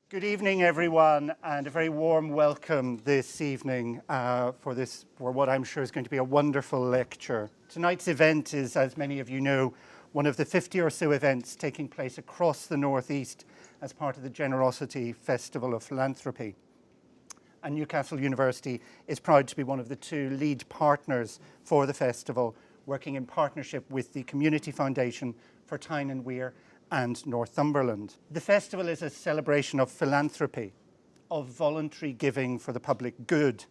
Good evening, everyone, and a very warm welcome this evening for what I'm sure is going to be a wonderful lecture. Tonight's event is, as many of you know, one of the 50 or so events taking place across the Northeast as part of the GeNErosity Festival of Philanthropy. And Newcastle University is proud to be one of the two lead partners for the festival, working in partnership with the Community Foundation for Tyne and Wear and Northumberland. The festival is a celebration of philanthropy, of voluntary giving for the public good,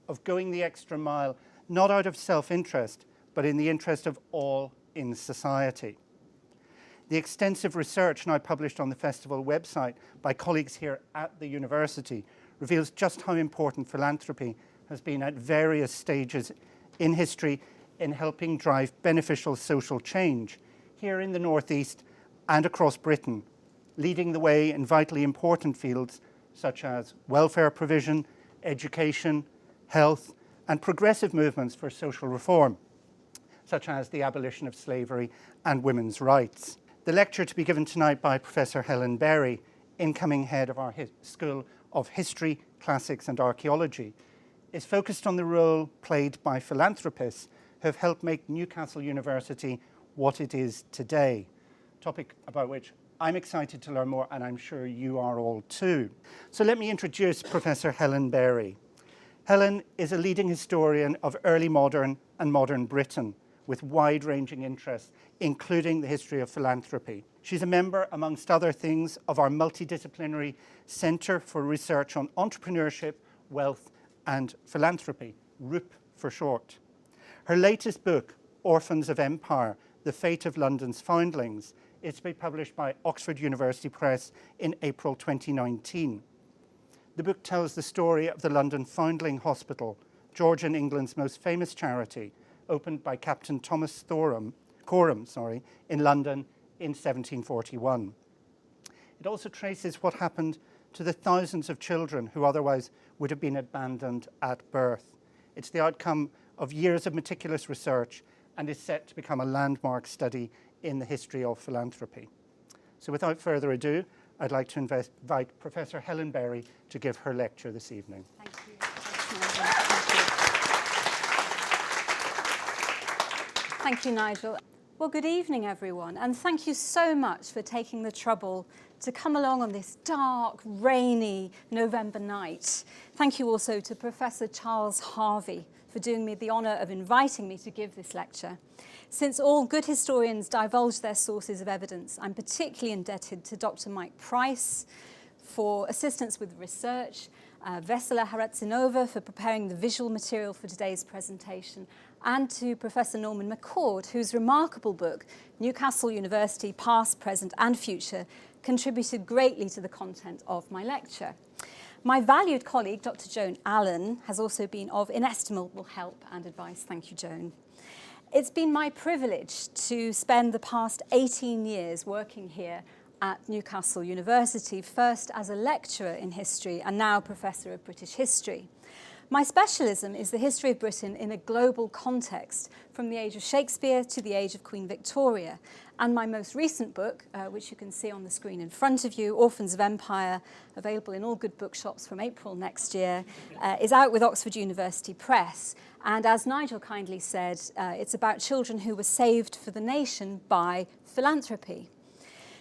of going the extra mile, not out of self-interest, but in the interest of all in society. The extensive research now published on the festival website by colleagues here at the university reveals just how important philanthropy has been at various stages in history in helping drive beneficial social change here in the Northeast and across Britain, leading the way in vitally important fields such as welfare provision, education, health, and progressive movements for social reform, such as the abolition of slavery and women's rights. The lecture to be given tonight by Professor Helen Berry, incoming head of our School of History, Classics and Archaeology, is focused on the role played by philanthropists who have helped make Newcastle University what it is today. Topic about which I'm excited to learn more, and I'm sure you are all too. So let me introduce Professor Helen Berry. Helen is a leading historian of early modern and modern Britain with wide-ranging interests, including the history of philanthropy. She's a member, amongst other things, of our multidisciplinary Centre for Research on Entrepreneurship, Wealth and Philanthropy, ROOP for short. Her latest book, Orphans of Empire, The Fate of London's Foundlings, is to be published by Oxford University Press in April 2019. The book tells the story of the London Foundling Hospital, Georgian England's most famous charity, opened by Captain Thomas Coram in London in 1741. It also traces what happened to the thousands of children who otherwise would have been abandoned at birth. It's the outcome of years of meticulous research and is set to become a landmark study in the history of philanthropy. So without further ado, I'd like to invite Professor Helen Berry to give her lecture this evening. Thank you. Thank you, Nigel. Well, good evening, everyone, and thank you so much for taking the trouble to come along on this dark, rainy November night. Thank you also to Professor Charles Harvey for doing me the honour of inviting me to give this lecture. Since all good historians divulge their sources of evidence, I'm particularly indebted to Dr. Mike Price for assistance with research, Vesela Haratsinova for preparing the visual material for today's presentation, and to Professor Norman McCord, whose remarkable book, Newcastle University, Past, Present and Future, contributed greatly to the content of my lecture. My valued colleague, Dr. Joan Allen, has also been of inestimable help and advice. Thank you, Joan. It's been my privilege to spend the past 18 years working here at Newcastle University, first as a lecturer in history and now Professor of British History. My specialism is the history of Britain in a global context, from the age of Shakespeare to the age of Queen Victoria. And my most recent book, which you can see on the screen in front of you, Orphans of Empire, available in all good bookshops from April next year, is out with Oxford University Press. And as Nigel kindly said, it's about children who were saved for the nation by philanthropy.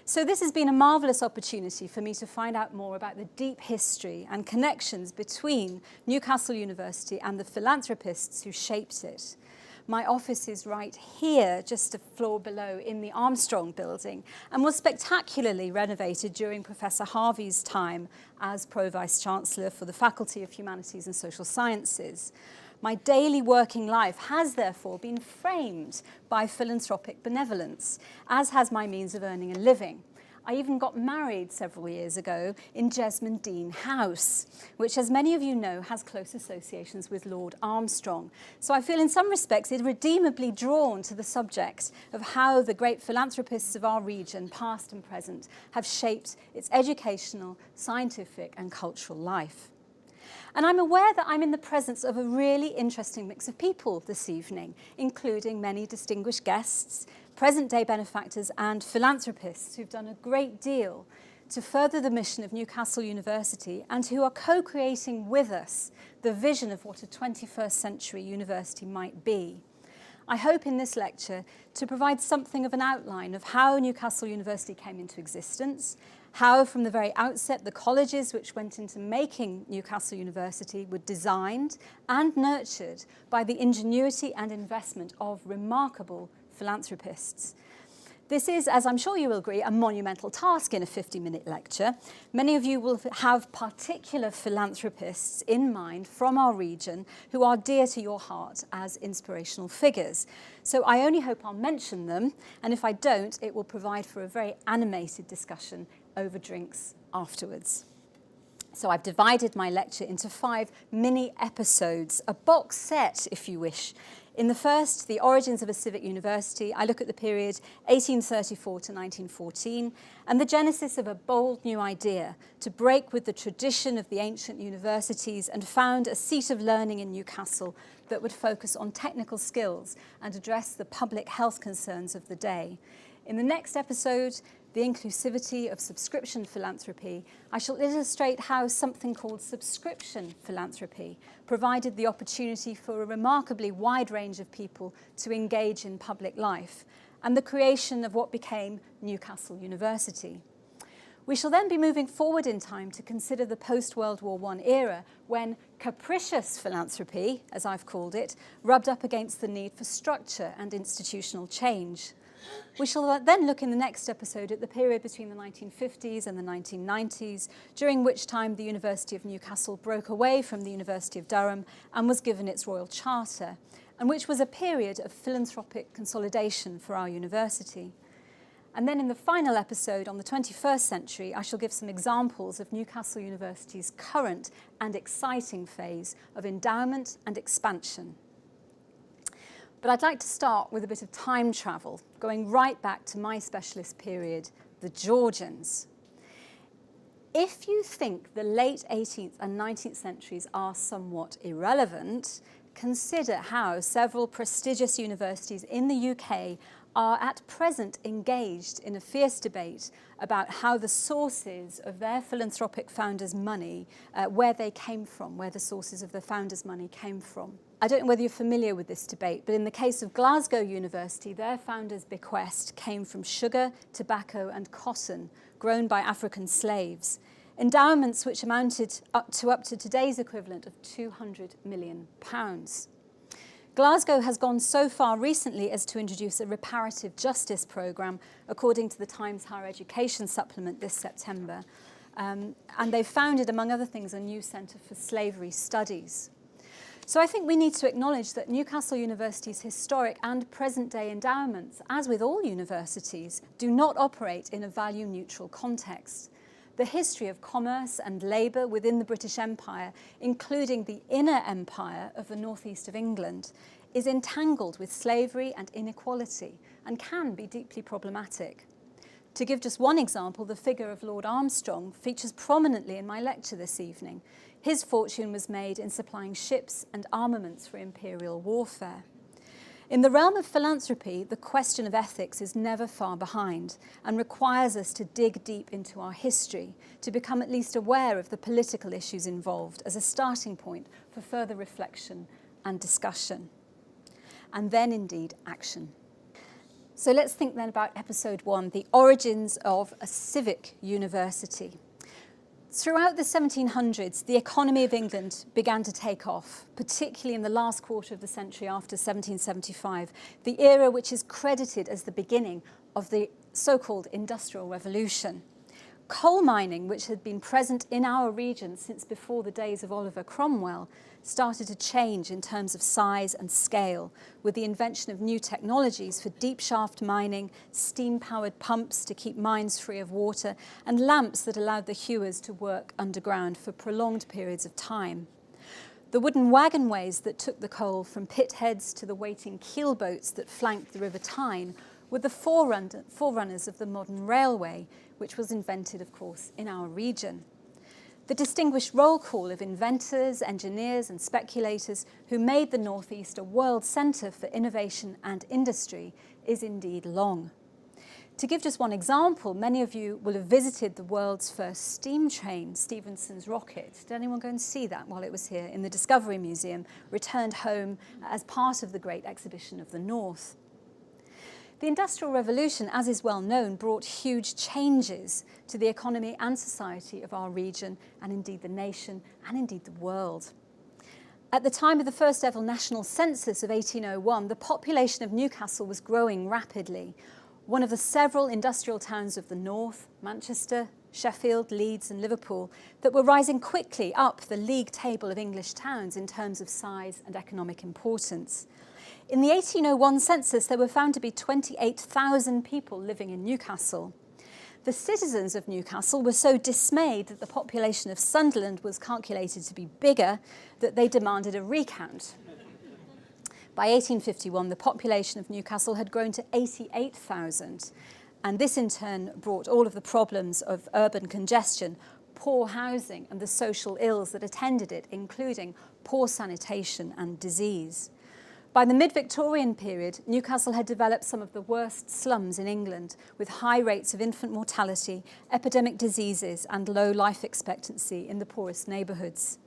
So this has been a marvellous opportunity for me to find out more about the deep history and connections between Newcastle University and the philanthropists who shaped it. My office is right here, just a floor below, in the Armstrong Building, and was spectacularly renovated during Professor Harvey's time as Pro-Vice-Chancellor for the Faculty of Humanities and Social Sciences. My daily working life has therefore been framed by philanthropic benevolence, as has my means of earning a living. I even got married several years ago in Jesmond Dean House, which, as many of you know, has close associations with Lord Armstrong. So I feel in some respects irredeemably drawn to the subject of how the great philanthropists of our region, past and present, have shaped its educational, scientific and cultural life. And I'm aware that I'm in the presence of a really interesting mix of people this evening, including many distinguished guests, present-day benefactors and philanthropists who've done a great deal to further the mission of Newcastle University and who are co-creating with us the vision of what a 21st century university might be. I hope in this lecture to provide something of an outline of how Newcastle University came into existence, how from the very outset the colleges which went into making Newcastle University were designed and nurtured by the ingenuity and investment of remarkable philanthropists. This is, as I'm sure you will agree, a monumental task in a 50-minute lecture. Many of you will have particular philanthropists in mind from our region who are dear to your heart as inspirational figures. So I only hope I'll mention them, and if I don't, it will provide for a very animated discussion over drinks afterwards. So I've divided my lecture into 5 mini episodes, a box set, if you wish. In the first, The Origins of a Civic University, I look at the period 1834 to 1914 and the genesis of a bold new idea to break with the tradition of the ancient universities and found a seat of learning in Newcastle that would focus on technical skills and address the public health concerns of the day. In the next episode, The Inclusivity of Subscription Philanthropy, I shall illustrate how something called subscription philanthropy provided the opportunity for a remarkably wide range of people to engage in public life, and the creation of what became Newcastle University. We shall then be moving forward in time to consider the post-World War I era, when capricious philanthropy, as I've called it, rubbed up against the need for structure and institutional change. We shall then look in the next episode at the period between the 1950s and the 1990s, during which time the University of Newcastle broke away from the University of Durham and was given its Royal Charter, and which was a period of philanthropic consolidation for our university. And then in the final episode on the 21st century, I shall give some examples of Newcastle University's current and exciting phase of endowment and expansion. But I'd like to start with a bit of time travel, going right back to my specialist period, the Georgians. If you think the late 18th and 19th centuries are somewhat irrelevant, consider how several prestigious universities in the UK are at present engaged in a fierce debate about how the sources of their philanthropic founders' money, where they came from, where the sources of the founders' money came from. I don't know whether you're familiar with this debate, but in the case of Glasgow University, their founders' bequest came from sugar, tobacco and cotton grown by African slaves, endowments which amounted up to today's equivalent of £200 million. Glasgow has gone so far recently as to introduce a reparative justice programme, according to the Times Higher Education supplement this September. And they've founded, among other things, a new centre for slavery studies. So I think we need to acknowledge that Newcastle University's historic and present-day endowments, as with all universities, do not operate in a value-neutral context. The history of commerce and labour within the British Empire, including the inner empire of the northeast of England, is entangled with slavery and inequality and can be deeply problematic. To give just one example, the figure of Lord Armstrong features prominently in my lecture this evening. His fortune was made in supplying ships and armaments for imperial warfare. In the realm of philanthropy, the question of ethics is never far behind and requires us to dig deep into our history, to become at least aware of the political issues involved as a starting point for further reflection and discussion. And then, indeed, action. So let's think then about episode 1, the origins of a civic university. Throughout the 1700s, the economy of England began to take off, particularly in the last quarter of the century after 1775, the era which is credited as the beginning of the so-called Industrial Revolution. Coal mining, which had been present in our region since before the days of Oliver Cromwell, started to change in terms of size and scale, with the invention of new technologies for deep shaft mining, steam-powered pumps to keep mines free of water, and lamps that allowed the hewers to work underground for prolonged periods of time. The wooden wagonways that took the coal from pit heads to the waiting keel boats that flanked the River Tyne were the forerunners of the modern railway, which was invented, of course, in our region. The distinguished roll call of inventors, engineers and speculators who made the North East a world centre for innovation and industry is indeed long. To give just one example, many of you will have visited the world's first steam train, Stephenson's rocket. Did anyone go and see that while it was here in the Discovery Museum, returned home as part of the Great Exhibition of the North? The Industrial Revolution, as is well known, brought huge changes to the economy and society of our region, and indeed the nation, and indeed the world. At the time of the first ever national census of 1801, the population of Newcastle was growing rapidly. One of the several industrial towns of the north, Manchester, Sheffield, Leeds and Liverpool, that were rising quickly up the league table of English towns in terms of size and economic importance. In the 1801 census, there were found to be 28,000 people living in Newcastle. The citizens of Newcastle were so dismayed that the population of Sunderland was calculated to be bigger that they demanded a recount. By 1851, the population of Newcastle had grown to 88,000, and this in turn brought all of the problems of urban congestion, poor housing and the social ills that attended it, including poor sanitation and disease. By the mid-Victorian period, Newcastle had developed some of the worst slums in England, with high rates of infant mortality, epidemic diseases and low life expectancy in the poorest neighbourhoods.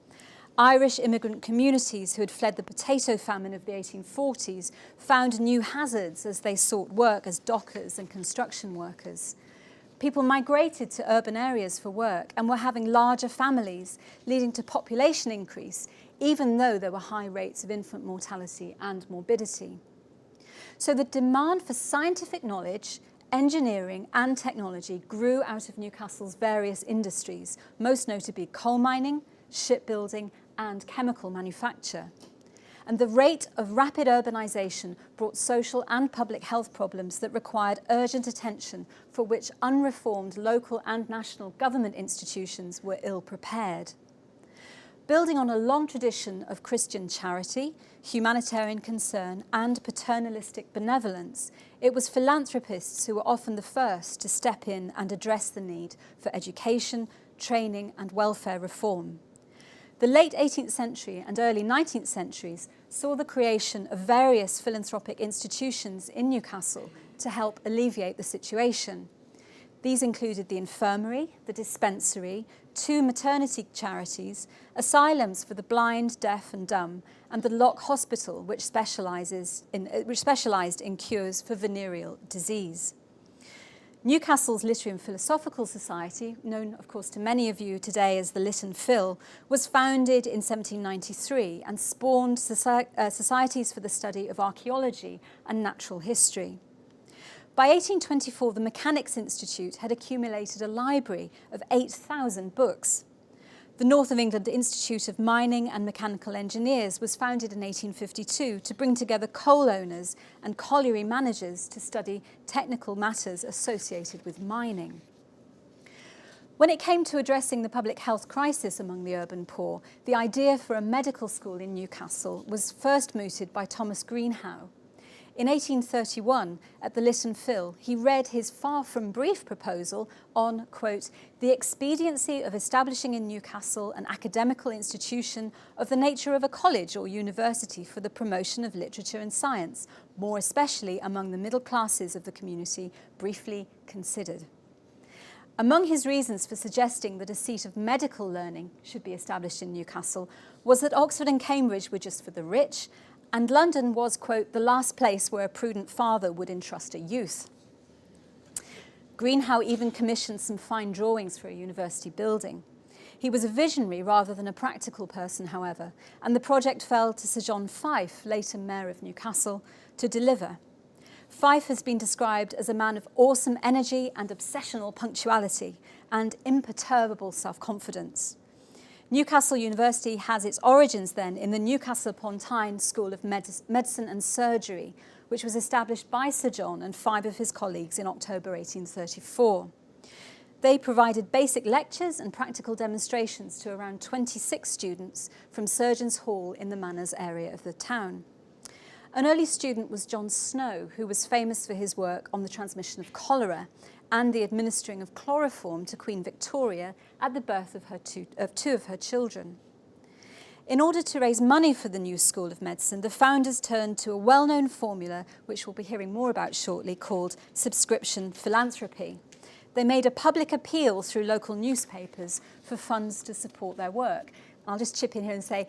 Irish immigrant communities who had fled the potato famine of the 1840s found new hazards as they sought work as dockers and construction workers. People migrated to urban areas for work and were having larger families, leading to population increase, even though there were high rates of infant mortality and morbidity. So the demand for scientific knowledge, engineering and technology grew out of Newcastle's various industries, most notably coal mining, shipbuilding and chemical manufacture. And the rate of rapid urbanisation brought social and public health problems that required urgent attention, for which unreformed local and national government institutions were ill prepared. Building on a long tradition of Christian charity, humanitarian concern and paternalistic benevolence, it was philanthropists who were often the first to step in and address the need for education, training and welfare reform. The late 18th century and early 19th centuries saw the creation of various philanthropic institutions in Newcastle to help alleviate the situation. These included the infirmary, the dispensary, 2 maternity charities, asylums for the blind, deaf and dumb, and the Lock Hospital, which specialised in cures for venereal disease. Newcastle's Literary and Philosophical Society, known of course to many of you today as the Litton Phil, was founded in 1793 and spawned societies for the study of archaeology and natural history. By 1824, the Mechanics' Institute had accumulated a library of 8,000 books. The North of England Institute of Mining and Mechanical Engineers was founded in 1852 to bring together coal owners and colliery managers to study technical matters associated with mining. When it came to addressing the public health crisis among the urban poor, the idea for a medical school in Newcastle was first mooted by Thomas Greenhow. In 1831, at the Litton Phil, he read his far from brief proposal on, quote, the expediency of establishing in Newcastle an academical institution of the nature of a college or university for the promotion of literature and science, more especially among the middle classes of the community, briefly considered. Among his reasons for suggesting that a seat of medical learning should be established in Newcastle was that Oxford and Cambridge were just for the rich, and London was, quote, the last place where a prudent father would entrust a youth. Greenhow even commissioned some fine drawings for a university building. He was a visionary rather than a practical person, however, and the project fell to Sir John Fife, later Mayor of Newcastle, to deliver. Fife has been described as a man of awesome energy and obsessional punctuality and imperturbable self-confidence. Newcastle University has its origins then in the Newcastle upon Tyne School of Medicine and Surgery, which was established by Sir John and 5 of his colleagues in October 1834. They provided basic lectures and practical demonstrations to around 26 students from Surgeons' Hall in the Manors area of the town. An early student was John Snow, who was famous for his work on the transmission of cholera and the administering of chloroform to Queen Victoria at the birth of two of her children. In order to raise money for the new School of Medicine, the founders turned to a well-known formula, which we'll be hearing more about shortly, called subscription philanthropy. They made a public appeal through local newspapers for funds to support their work. I'll just chip in here and say,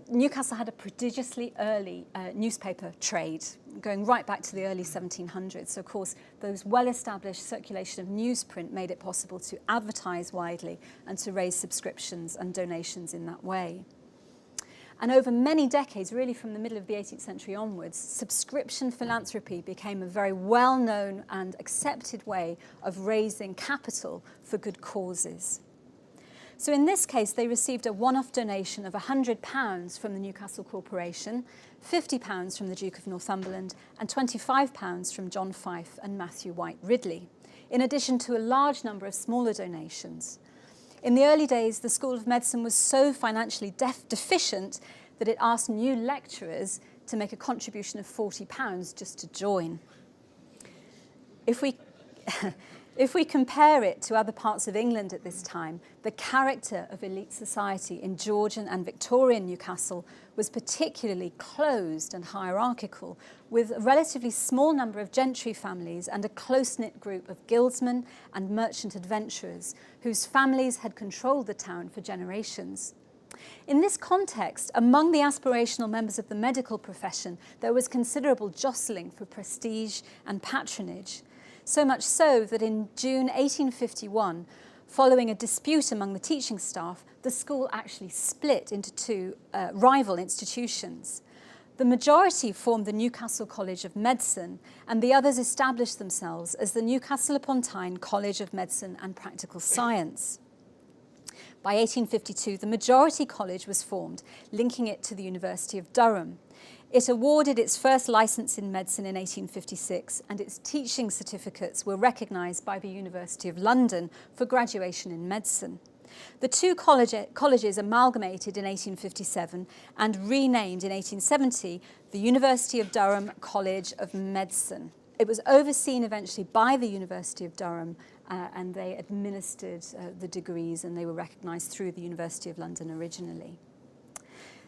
Newcastle had a prodigiously early newspaper trade, going right back to the early 1700s. So, of course, those well-established circulation of newsprint made it possible to advertise widely and to raise subscriptions and donations in that way. And over many decades, really from the middle of the 18th century onwards, subscription philanthropy became a very well-known and accepted way of raising capital for good causes. So in this case, they received a one-off donation of £100 from the Newcastle Corporation, £50 from the Duke of Northumberland, and £25 from John Fife and Matthew White Ridley, in addition to a large number of smaller donations. In the early days, the School of Medicine was so financially deficient that it asked new lecturers to make a contribution of £40 just to join. If we compare it to other parts of England at this time, the character of elite society in Georgian and Victorian Newcastle was particularly closed and hierarchical, with a relatively small number of gentry families and a close-knit group of guildsmen and merchant adventurers whose families had controlled the town for generations. In this context, among the aspirational members of the medical profession, there was considerable jostling for prestige and patronage. So much so that in June 1851, following a dispute among the teaching staff, the school actually split into two rival institutions. The majority formed the Newcastle College of Medicine, and the others established themselves as the Newcastle upon Tyne College of Medicine and Practical Science. By 1852, the majority college was formed, linking it to the University of Durham. It awarded its first licence in medicine in 1856, and its teaching certificates were recognised by the University of London for graduation in medicine. The two colleges amalgamated in 1857 and renamed in 1870 the University of Durham College of Medicine. It was overseen eventually by the University of Durham, and they administered the degrees, and they were recognised through the University of London originally.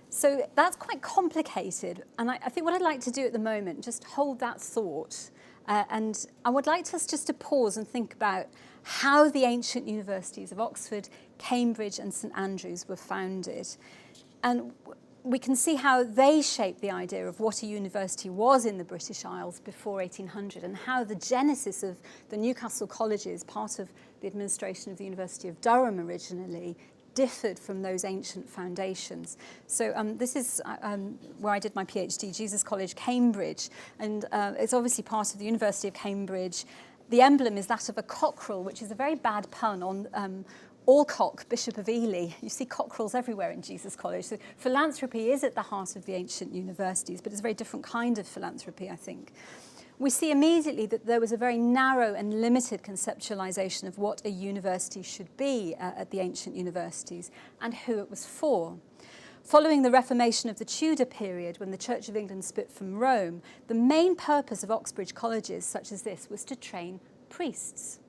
So that's quite complicated, and I think what I'd like to do at the moment, just hold that thought, and I would like us just to pause and think about how the ancient universities of Oxford, Cambridge and St Andrews were founded. And we can see how they shaped the idea of what a university was in the British Isles before 1800, and how the genesis of the Newcastle colleges, part of the administration of the University of Durham originally, differed from those ancient foundations. So this is where I did my PhD, Jesus College, Cambridge, and it's obviously part of the University of Cambridge. The emblem is that of a cockerel, which is a very bad pun on Alcock, Bishop of Ely. You see cockerels everywhere in Jesus College. So philanthropy is at the heart of the ancient universities, but it's a very different kind of philanthropy, I think. We see immediately that there was a very narrow and limited conceptualization of what a university should be at the ancient universities and who it was for. Following the Reformation of the Tudor period, when the Church of England split from Rome, the main purpose of Oxbridge colleges such as this was to train priests.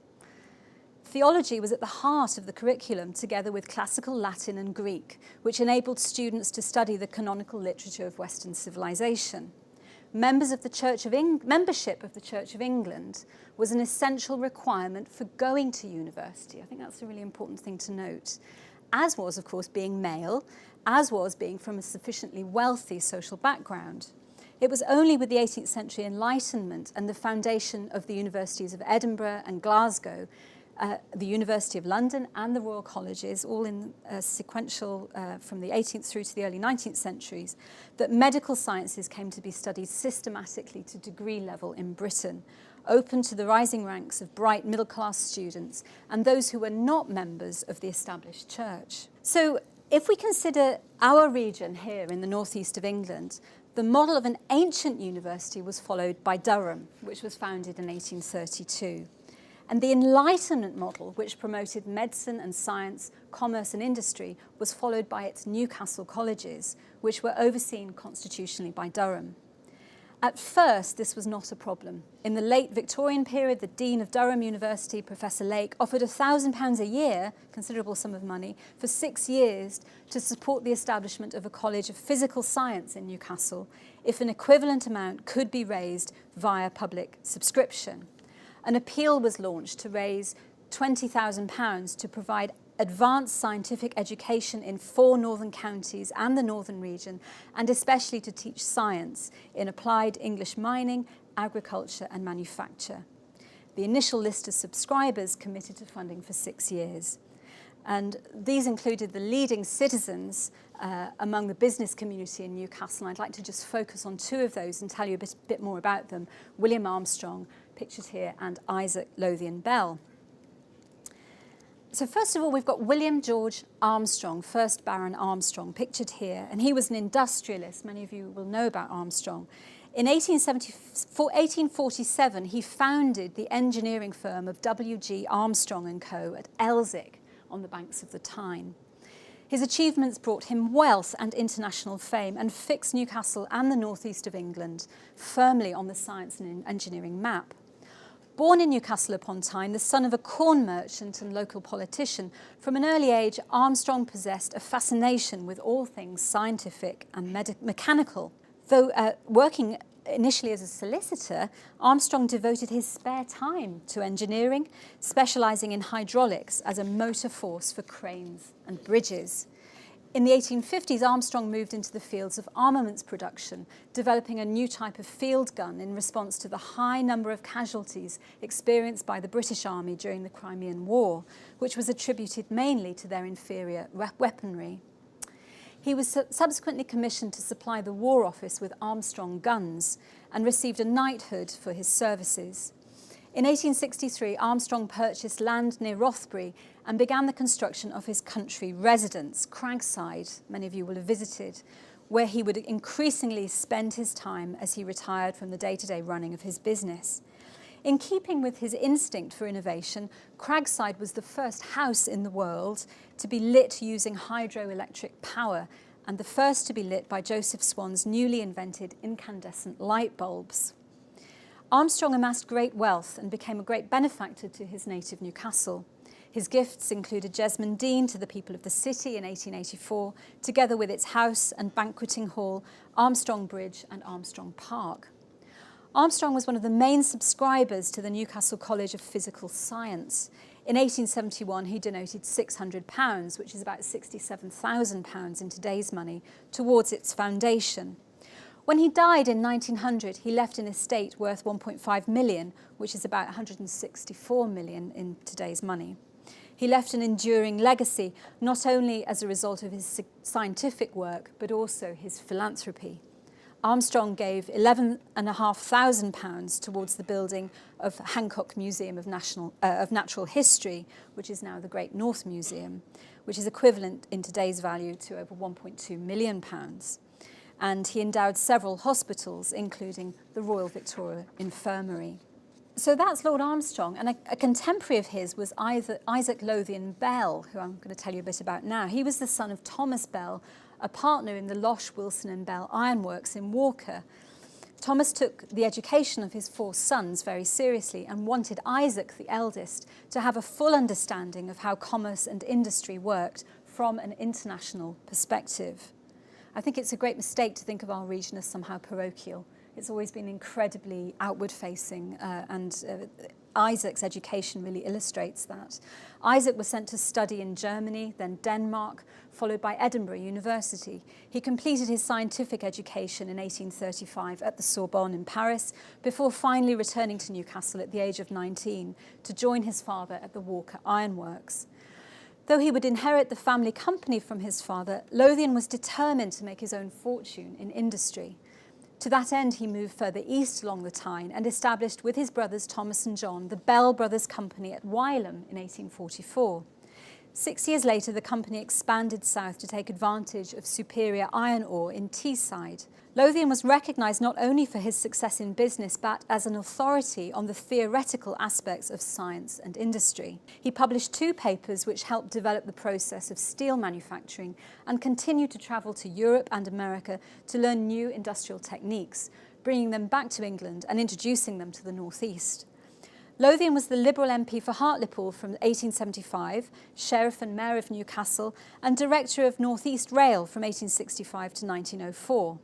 Theology was at the heart of the curriculum, together with classical Latin and Greek, which enabled students to study the canonical literature of Western civilization. Membership of the Church of England was an essential requirement for going to university. I think that's a really important thing to note. As was, of course, being male, as was being from a sufficiently wealthy social background. It was only with the 18th century Enlightenment and the foundation of the universities of Edinburgh and Glasgow, the University of London and the Royal Colleges, all in sequential from the 18th through to the early 19th centuries, that medical sciences came to be studied systematically to degree level in Britain, open to the rising ranks of bright middle-class students and those who were not members of the established church. So if we consider our region here in the northeast of England, the model of an ancient university was followed by Durham, which was founded in 1832. And the Enlightenment model, which promoted medicine and science, commerce and industry, was followed by its Newcastle colleges, which were overseen constitutionally by Durham. At first, this was not a problem. In the late Victorian period, the Dean of Durham University, Professor Lake, offered £1,000 a year, considerable sum of money, for 6 years to support the establishment of a College of Physical Science in Newcastle, if an equivalent amount could be raised via public subscription. An appeal was launched to raise £20,000 to provide advanced scientific education in 4 northern counties and the northern region, and especially to teach science in applied English mining, agriculture and manufacture. The initial list of subscribers committed to funding for 6 years. And these included the leading citizens among the business community in Newcastle. And I'd like to just focus on 2 of those and tell you a bit more about them. William Armstrong, pictured here, and Isaac Lothian Bell. So first of all, we've got William George Armstrong, 1st Baron Armstrong, pictured here. And he was an industrialist. Many of you will know about Armstrong. In 1847, he founded the engineering firm of W.G. Armstrong & Co. at Elswick on the banks of the Tyne. His achievements brought him wealth and international fame and fixed Newcastle and the northeast of England firmly on the science and engineering map. Born in Newcastle upon Tyne, the son of a corn merchant and local politician, from an early age Armstrong possessed a fascination with all things scientific and mechanical. Though working initially as a solicitor, Armstrong devoted his spare time to engineering, specialising in hydraulics as a motor force for cranes and bridges. In the 1850s, Armstrong moved into the fields of armaments production, developing a new type of field gun in response to the high number of casualties experienced by the British Army during the Crimean War, which was attributed mainly to their inferior weaponry. He was subsequently commissioned to supply the War Office with Armstrong guns and received a knighthood for his services. In 1863, Armstrong purchased land near Rothbury and began the construction of his country residence, Cragside, many of you will have visited, where he would increasingly spend his time as he retired from the day-to-day running of his business. In keeping with his instinct for innovation, Cragside was the first house in the world to be lit using hydroelectric power and the first to be lit by Joseph Swan's newly invented incandescent light bulbs. Armstrong amassed great wealth and became a great benefactor to his native Newcastle. His gifts included Jesmond Dean to the people of the city in 1884, together with its house and banqueting hall, Armstrong Bridge and Armstrong Park. Armstrong was one of the main subscribers to the Newcastle College of Physical Science. In 1871, he donated £600, which is about £67,000 in today's money, towards its foundation. When he died in 1900, he left an estate worth £1.5 million, which is about £164 million in today's money. He left an enduring legacy, not only as a result of his scientific work, but also his philanthropy. Armstrong gave £11,500 towards the building of Hancock Museum of Natural History, which is now the Great North Museum, which is equivalent in today's value to over £1.2 million. And he endowed several hospitals, including the Royal Victoria Infirmary. So that's Lord Armstrong, and a contemporary of his was Isaac Lothian Bell, who I'm going to tell you a bit about now. He was the son of Thomas Bell, a partner in the Losh, Wilson and Bell ironworks in Walker. Thomas took the education of his 4 sons very seriously and wanted Isaac, the eldest, to have a full understanding of how commerce and industry worked from an international perspective. I think it's a great mistake to think of our region as somehow parochial. It's always been incredibly outward-facing, and Isaac's education really illustrates that. Isaac was sent to study in Germany, then Denmark, followed by Edinburgh University. He completed his scientific education in 1835 at the Sorbonne in Paris, before finally returning to Newcastle at the age of 19 to join his father at the Walker Ironworks. Though he would inherit the family company from his father, Lothian was determined to make his own fortune in industry. To that end, he moved further east along the Tyne and established with his brothers Thomas and John the Bell Brothers Company at Wylam in 1844. 6 years later, the company expanded south to take advantage of superior iron ore in Teesside. Lothian was recognised not only for his success in business, but as an authority on the theoretical aspects of science and industry. He published 2 papers which helped develop the process of steel manufacturing and continued to travel to Europe and America to learn new industrial techniques, bringing them back to England and introducing them to the North East. Lothian was the Liberal MP for Hartlepool from 1875, Sheriff and Mayor of Newcastle, and Director of North East Rail from 1865 to 1904.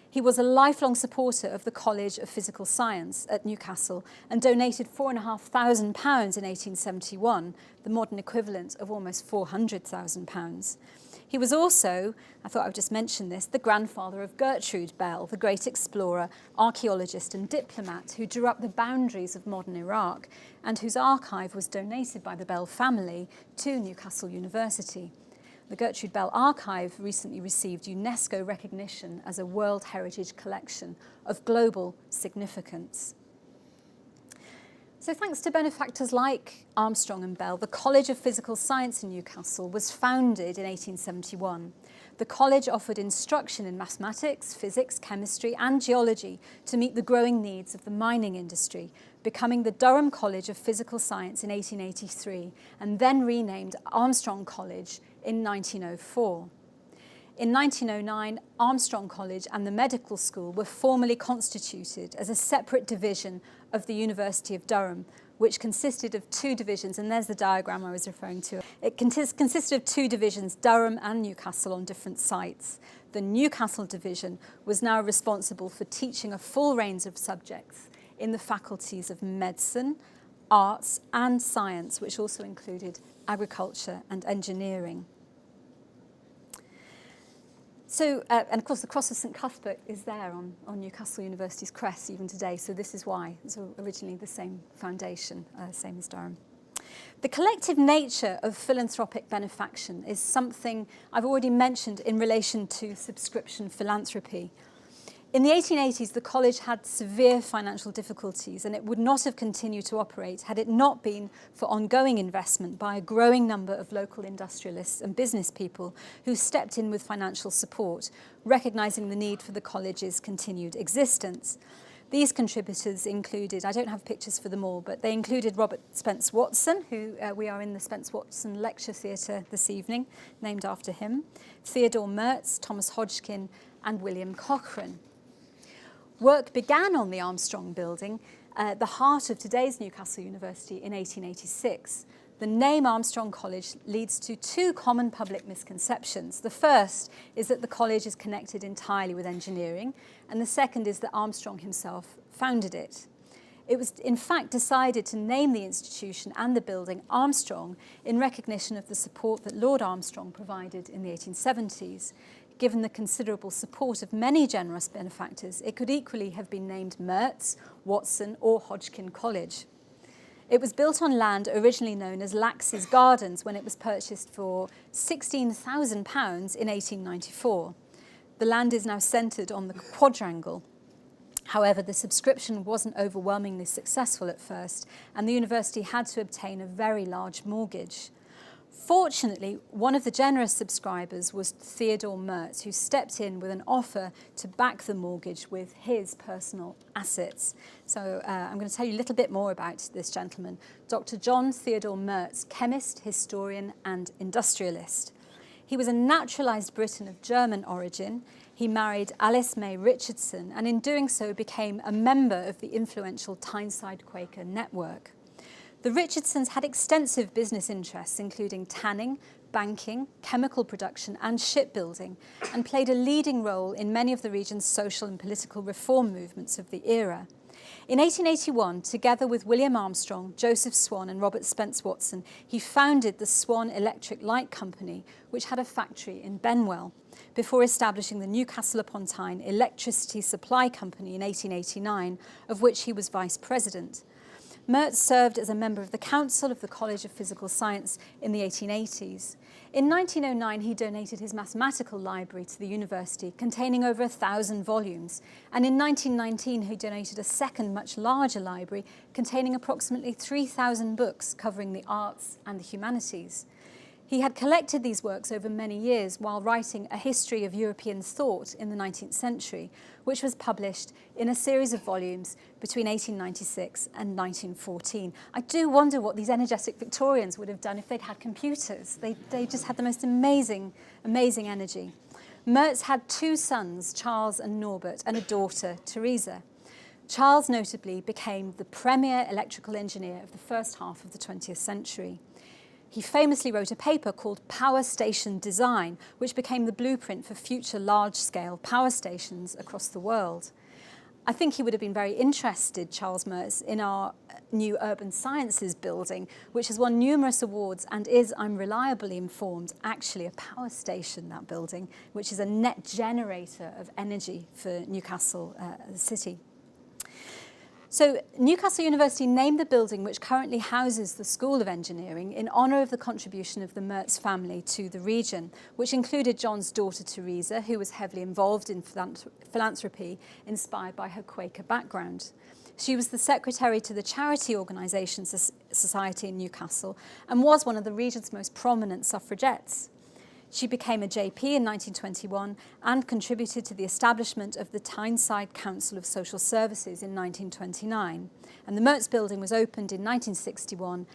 He was a lifelong supporter of the College of Physical Science at Newcastle and donated £4,500 in 1871, the modern equivalent of almost £400,000. He was also, I thought I would just mention this, the grandfather of Gertrude Bell, the great explorer, archaeologist and diplomat who drew up the boundaries of modern Iraq and whose archive was donated by the Bell family to Newcastle University. The Gertrude Bell Archive recently received UNESCO recognition as a World Heritage Collection of global significance. So thanks to benefactors like Armstrong and Bell, the College of Physical Science in Newcastle was founded in 1871. The college offered instruction in mathematics, physics, chemistry and geology to meet the growing needs of the mining industry, becoming the Durham College of Physical Science in 1883 and then renamed Armstrong College in 1904. In 1909, Armstrong College and the medical school were formally constituted as a separate division of the University of Durham, which consisted of two divisions, and there's the diagram I was referring to. It consisted of two divisions, Durham and Newcastle, on different sites. The Newcastle Division was now responsible for teaching a full range of subjects in the faculties of medicine, arts and science, which also included agriculture and engineering. So, and of course the Cross of St Cuthbert is there on Newcastle University's crest even today, so this is why. It's originally the same foundation, same as Durham. The collective nature of philanthropic benefaction is something I've already mentioned in relation to subscription philanthropy. In the 1880s, the college had severe financial difficulties and it would not have continued to operate had it not been for ongoing investment by a growing number of local industrialists and business people who stepped in with financial support, recognising the need for the college's continued existence. These contributors included, I don't have pictures for them all, but they included Robert Spence Watson, who we are in the Spence Watson Lecture Theatre this evening, named after him, Theodore Mertz, Thomas Hodgkin and William Cochran. Work began on the Armstrong Building, the heart of today's Newcastle University, in 1886. The name Armstrong College leads to two common public misconceptions. The first is that the college is connected entirely with engineering, and the second is that Armstrong himself founded it. It was in fact decided to name the institution and the building Armstrong in recognition of the support that Lord Armstrong provided in the 1870s. Given the considerable support of many generous benefactors, it could equally have been named Mertz, Watson or Hodgkin College. It was built on land originally known as Lax's Gardens when it was purchased for £16,000 in 1894. The land is now centred on the quadrangle. However, the subscription wasn't overwhelmingly successful at first, and the university had to obtain a very large mortgage. Fortunately, one of the generous subscribers was Theodore Mertz, who stepped in with an offer to back the mortgage with his personal assets. So I'm going to tell you a little bit more about this gentleman, Dr. John Theodore Mertz, chemist, historian and industrialist. He was a naturalised Briton of German origin. He married Alice May Richardson and in doing so became a member of the influential Tyneside Quaker network. The Richardsons had extensive business interests, including tanning, banking, chemical production and shipbuilding, and played a leading role in many of the region's social and political reform movements of the era. In 1881, together with William Armstrong, Joseph Swan and Robert Spence Watson, he founded the Swan Electric Light Company, which had a factory in Benwell, before establishing the Newcastle-upon-Tyne Electricity Supply Company in 1889, of which he was vice president. Mertz served as a member of the Council of the College of Physical Science in the 1880s. In 1909, he donated his mathematical library to the university, containing over 1,000 volumes. And in 1919, he donated a second, much larger library, containing approximately 3,000 books covering the arts and the humanities. He had collected these works over many years while writing A History of European Thought in the 19th century, which was published in a series of volumes between 1896 and 1914. I do wonder what these energetic Victorians would have done if they'd had computers. They just had the most amazing energy. Mertz had two sons, Charles and Norbert, and a daughter, Teresa. Charles notably became the premier electrical engineer of the first half of the 20th century. He famously wrote a paper called Power Station Design, which became the blueprint for future large-scale power stations across the world. I think he would have been very interested, Charles Mertz, in our new Urban Sciences building, which has won numerous awards and is, I'm reliably informed, actually a power station, that building, which is a net generator of energy for Newcastle, the city. So Newcastle University named the building, which currently houses the School of Engineering, in honour of the contribution of the Mertz family to the region, which included John's daughter Teresa, who was heavily involved in philanthropy, inspired by her Quaker background. She was the secretary to the Charity Organisation Society in Newcastle and was one of the region's most prominent suffragettes. She became a JP in 1921 and contributed to the establishment of the Tyneside Council of Social Services in 1929. And the Mertz building was opened in 1961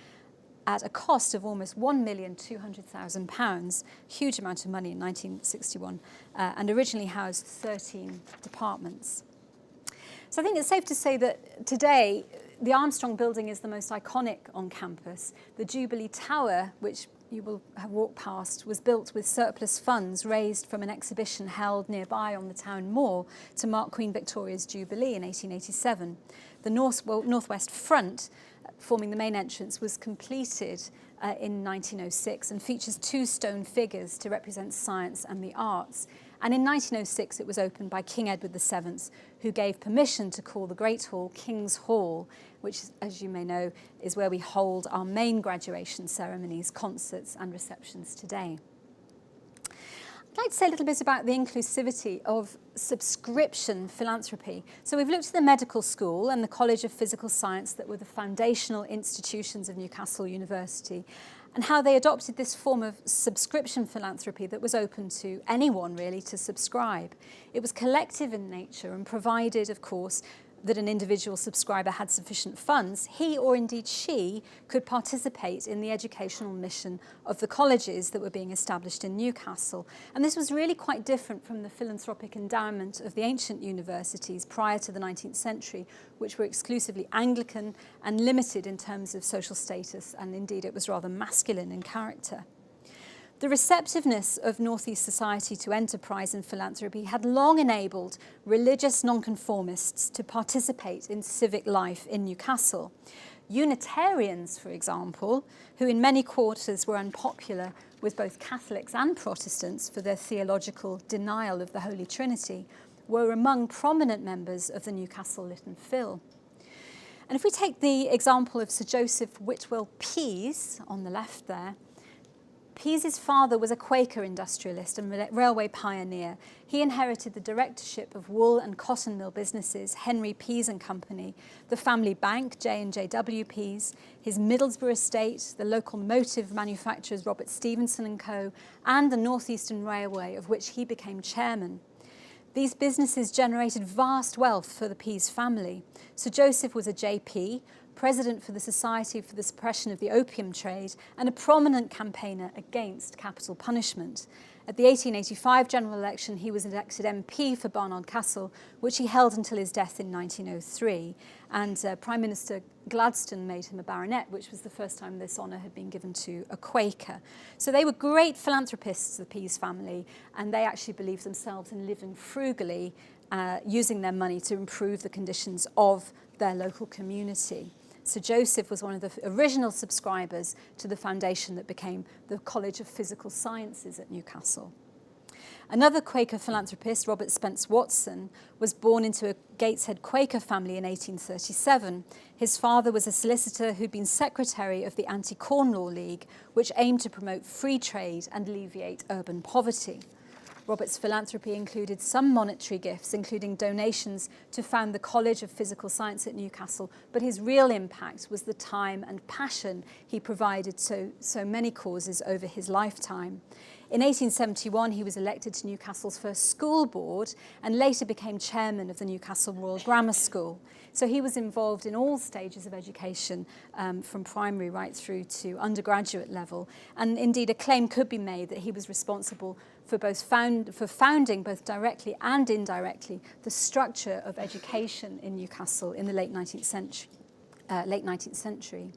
at a cost of almost £1,200,000, huge amount of money in 1961, and originally housed 13 departments. So I think it's safe to say that today the Armstrong Building is the most iconic on campus. The Jubilee Tower, which you will have walked past, was built with surplus funds raised from an exhibition held nearby on the town moor to mark Queen Victoria's Jubilee in 1887. The northwest front, forming the main entrance, was completed in 1906 and features two stone figures to represent science and the arts. And in 1906 it was opened by King Edward VII, who gave permission to call the Great Hall King's Hall, which, as you may know, is where we hold our main graduation ceremonies, concerts and receptions today. I'd like to say a little bit about the inclusivity of subscription philanthropy. So we've looked at the medical school and the College of Physical Science that were the foundational institutions of Newcastle University, and how they adopted this form of subscription philanthropy that was open to anyone really to subscribe. It was collective in nature and provided, of course, that an individual subscriber had sufficient funds, he or indeed she could participate in the educational mission of the colleges that were being established in Newcastle. And this was really quite different from the philanthropic endowment of the ancient universities prior to the 19th century, which were exclusively Anglican and limited in terms of social status, and indeed it was rather masculine in character. The receptiveness of North East society to enterprise and philanthropy had long enabled religious nonconformists to participate in civic life in Newcastle. Unitarians, for example, who in many quarters were unpopular with both Catholics and Protestants for their theological denial of the Holy Trinity, were among prominent members of the Newcastle Litton Phil. And if we take the example of Sir Joseph Whitwell Pease on the left there, Pease's father was a Quaker industrialist and railway pioneer. He inherited the directorship of wool and cotton mill businesses, Henry Pease and Company, the family bank, J&JW Pease, his Middlesbrough estate, the locomotive manufacturers Robert Stevenson & Co., and the North Eastern Railway, of which he became chairman. These businesses generated vast wealth for the Pease family. Sir Joseph was a JP, president for the Society for the Suppression of the Opium Trade, and a prominent campaigner against capital punishment. At the 1885 general election, he was elected MP for Barnard Castle, which he held until his death in 1903. And Prime Minister Gladstone made him a baronet, which was the first time this honour had been given to a Quaker. So they were great philanthropists, the Pease family, and they actually believed themselves in living frugally, using their money to improve the conditions of their local community. Sir Joseph was one of the original subscribers to the foundation that became the College of Physical Sciences at Newcastle. Another Quaker philanthropist, Robert Spence Watson, was born into a Gateshead Quaker family in 1837. His father was a solicitor who'd been secretary of the Anti-Corn Law League, which aimed to promote free trade and alleviate urban poverty. Robert's philanthropy included some monetary gifts, including donations to found the College of Physical Science at Newcastle, but his real impact was the time and passion he provided so many causes over his lifetime. In 1871, he was elected to Newcastle's first school board and later became chairman of the Newcastle Royal Grammar School. So he was involved in all stages of education, from primary right through to undergraduate level. And indeed, a claim could be made that he was responsible for founding both directly and indirectly the structure of education in Newcastle in the late 19th century.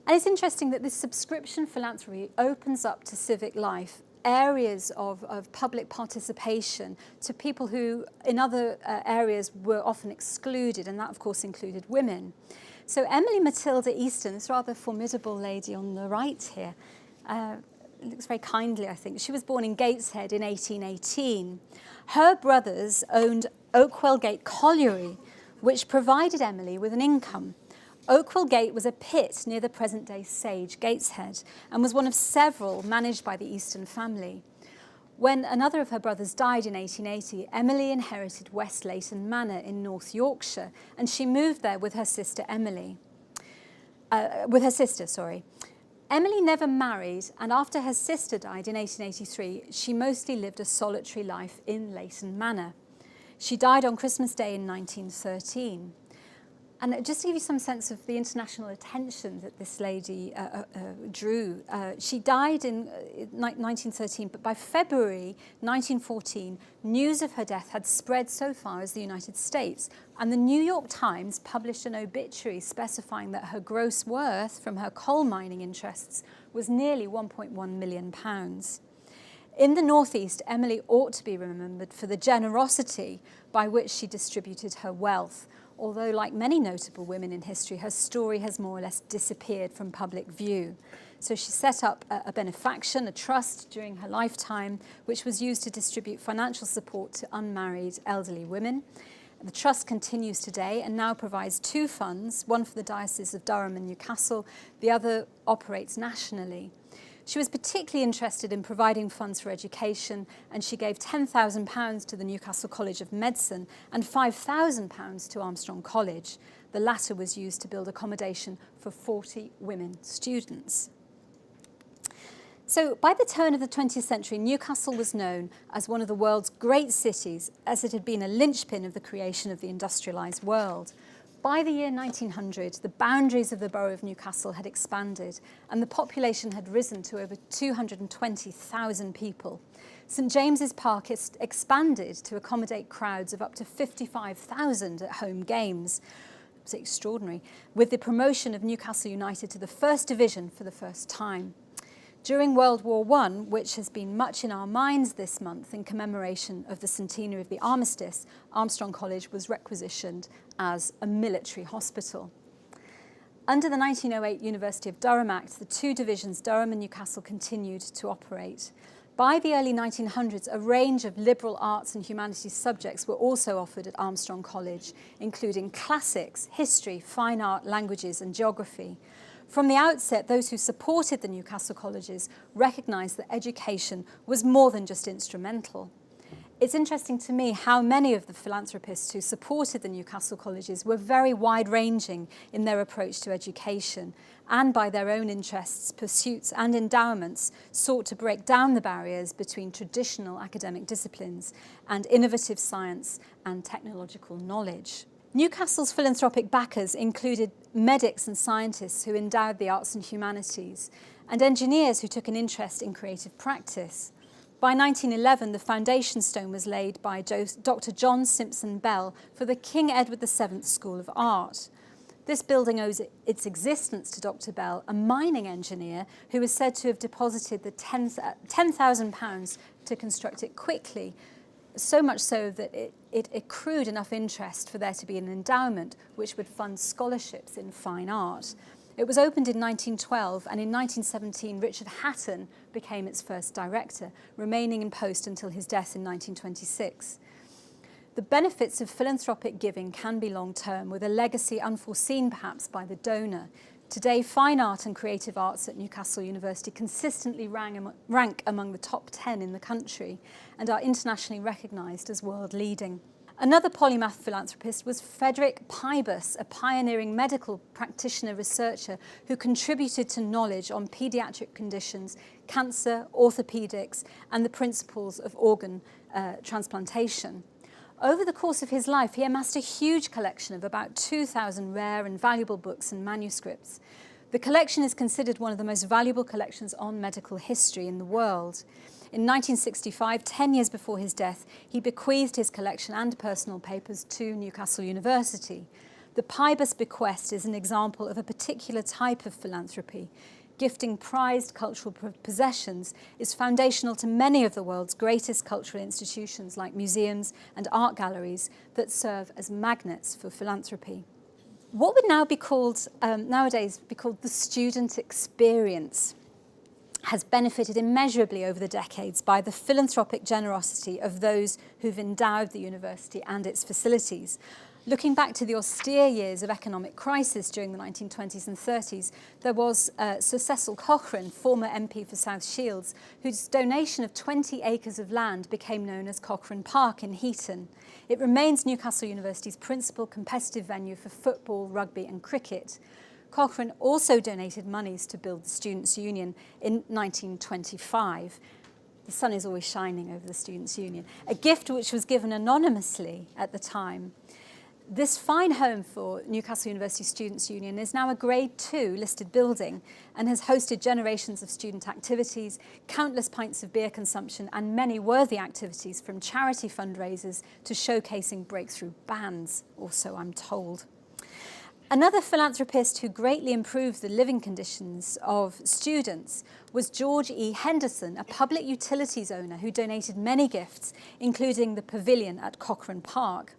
And it's interesting that this subscription philanthropy opens up to civic life areas of public participation to people who in other areas were often excluded, and that of course included women. So Emily Matilda Easton, this rather formidable lady on the right here, looks very kindly, I think. She was born in Gateshead in 1818. Her brothers owned Oakwell Gate Colliery, which provided Emily with an income. Oakwell Gate was a pit near the present-day Sage, Gateshead, and was one of several managed by the Easton family. When another of her brothers died in 1880, Emily inherited West Leighton Manor in North Yorkshire, and she moved there with her sister Emily. Emily never married, and after her sister died in 1883, she mostly lived a solitary life in Leighton Manor. She died on Christmas Day in 1913. And just to give you some sense of the international attention that this lady drew, she died in 1913, but by February 1914, news of her death had spread so far as the United States, and the New York Times published an obituary specifying that her gross worth from her coal mining interests was nearly £1.1 million. In the Northeast, Emily ought to be remembered for the generosity by which she distributed her wealth, although, like many notable women in history, her story has more or less disappeared from public view. So she set up a benefaction, a trust during her lifetime, which was used to distribute financial support to unmarried elderly women. The trust continues today and now provides two funds, one for the Diocese of Durham and Newcastle, the other operates nationally. She was particularly interested in providing funds for education, and she gave £10,000 to the Newcastle College of Medicine and £5,000 to Armstrong College. The latter was used to build accommodation for 40 women students. So by the turn of the 20th century, Newcastle was known as one of the world's great cities, as it had been a linchpin of the creation of the industrialised world. By the year 1900, the boundaries of the borough of Newcastle had expanded and the population had risen to over 220,000 people. St James's Park expanded to accommodate crowds of up to 55,000 at home games. It was extraordinary, with the promotion of Newcastle United to the First Division for the first time. During World War I, which has been much in our minds this month in commemoration of the centenary of the armistice, Armstrong College was requisitioned as a military hospital. Under the 1908 University of Durham Act, the two divisions, Durham and Newcastle, continued to operate. By the early 1900s, a range of liberal arts and humanities subjects were also offered at Armstrong College, including classics, history, fine art, languages and geography. From the outset, those who supported the Newcastle colleges recognised that education was more than just instrumental. It's interesting to me how many of the philanthropists who supported the Newcastle colleges were very wide-ranging in their approach to education, and by their own interests, pursuits and endowments sought to break down the barriers between traditional academic disciplines and innovative science and technological knowledge. Newcastle's philanthropic backers included medics and scientists who endowed the arts and humanities, and engineers who took an interest in creative practice. By 1911, the foundation stone was laid by Dr. John Simpson Bell for the King Edward VII School of Art. This building owes its existence to Dr. Bell, a mining engineer who is said to have deposited the £10,000 to construct it quickly, so much so that it accrued enough interest for there to be an endowment which would fund scholarships in fine art. It was opened in 1912, and in 1917 Richard Hatton became its first director, remaining in post until his death in 1926. The benefits of philanthropic giving can be long-term, with a legacy unforeseen perhaps by the donor. Today, fine art and creative arts at Newcastle University consistently rank among the top 10 in the country and are internationally recognised as world-leading. Another polymath philanthropist was Frederick Pybus, a pioneering medical practitioner researcher who contributed to knowledge on paediatric conditions, cancer, orthopaedics, and the principles of organ transplantation. Over the course of his life, he amassed a huge collection of about 2,000 rare and valuable books and manuscripts. The collection is considered one of the most valuable collections on medical history in the world. In 1965, 10 years before his death, he bequeathed his collection and personal papers to Newcastle University. The Pybus bequest is an example of a particular type of philanthropy. Gifting prized cultural possessions is foundational to many of the world's greatest cultural institutions like museums and art galleries that serve as magnets for philanthropy. What would now be called, nowadays be called the student experience has benefited immeasurably over the decades by the philanthropic generosity of those who've endowed the university and its facilities. Looking back to the austere years of economic crisis during the 1920s and 30s, there was Sir Cecil Cochran, former MP for South Shields, whose donation of 20 acres of land became known as Cochran Park in Heaton. It remains Newcastle University's principal competitive venue for football, rugby and cricket. Cochran also donated monies to build the Students' Union in 1925. The sun is always shining over the Students' Union, a gift which was given anonymously at the time. This fine home for Newcastle University Students' Union is now a Grade 2 listed building and has hosted generations of student activities, countless pints of beer consumption and many worthy activities from charity fundraisers to showcasing breakthrough bands, also I'm told. Another philanthropist who greatly improved the living conditions of students was George E. Henderson, a public utilities owner who donated many gifts, including the pavilion at Cochran Park.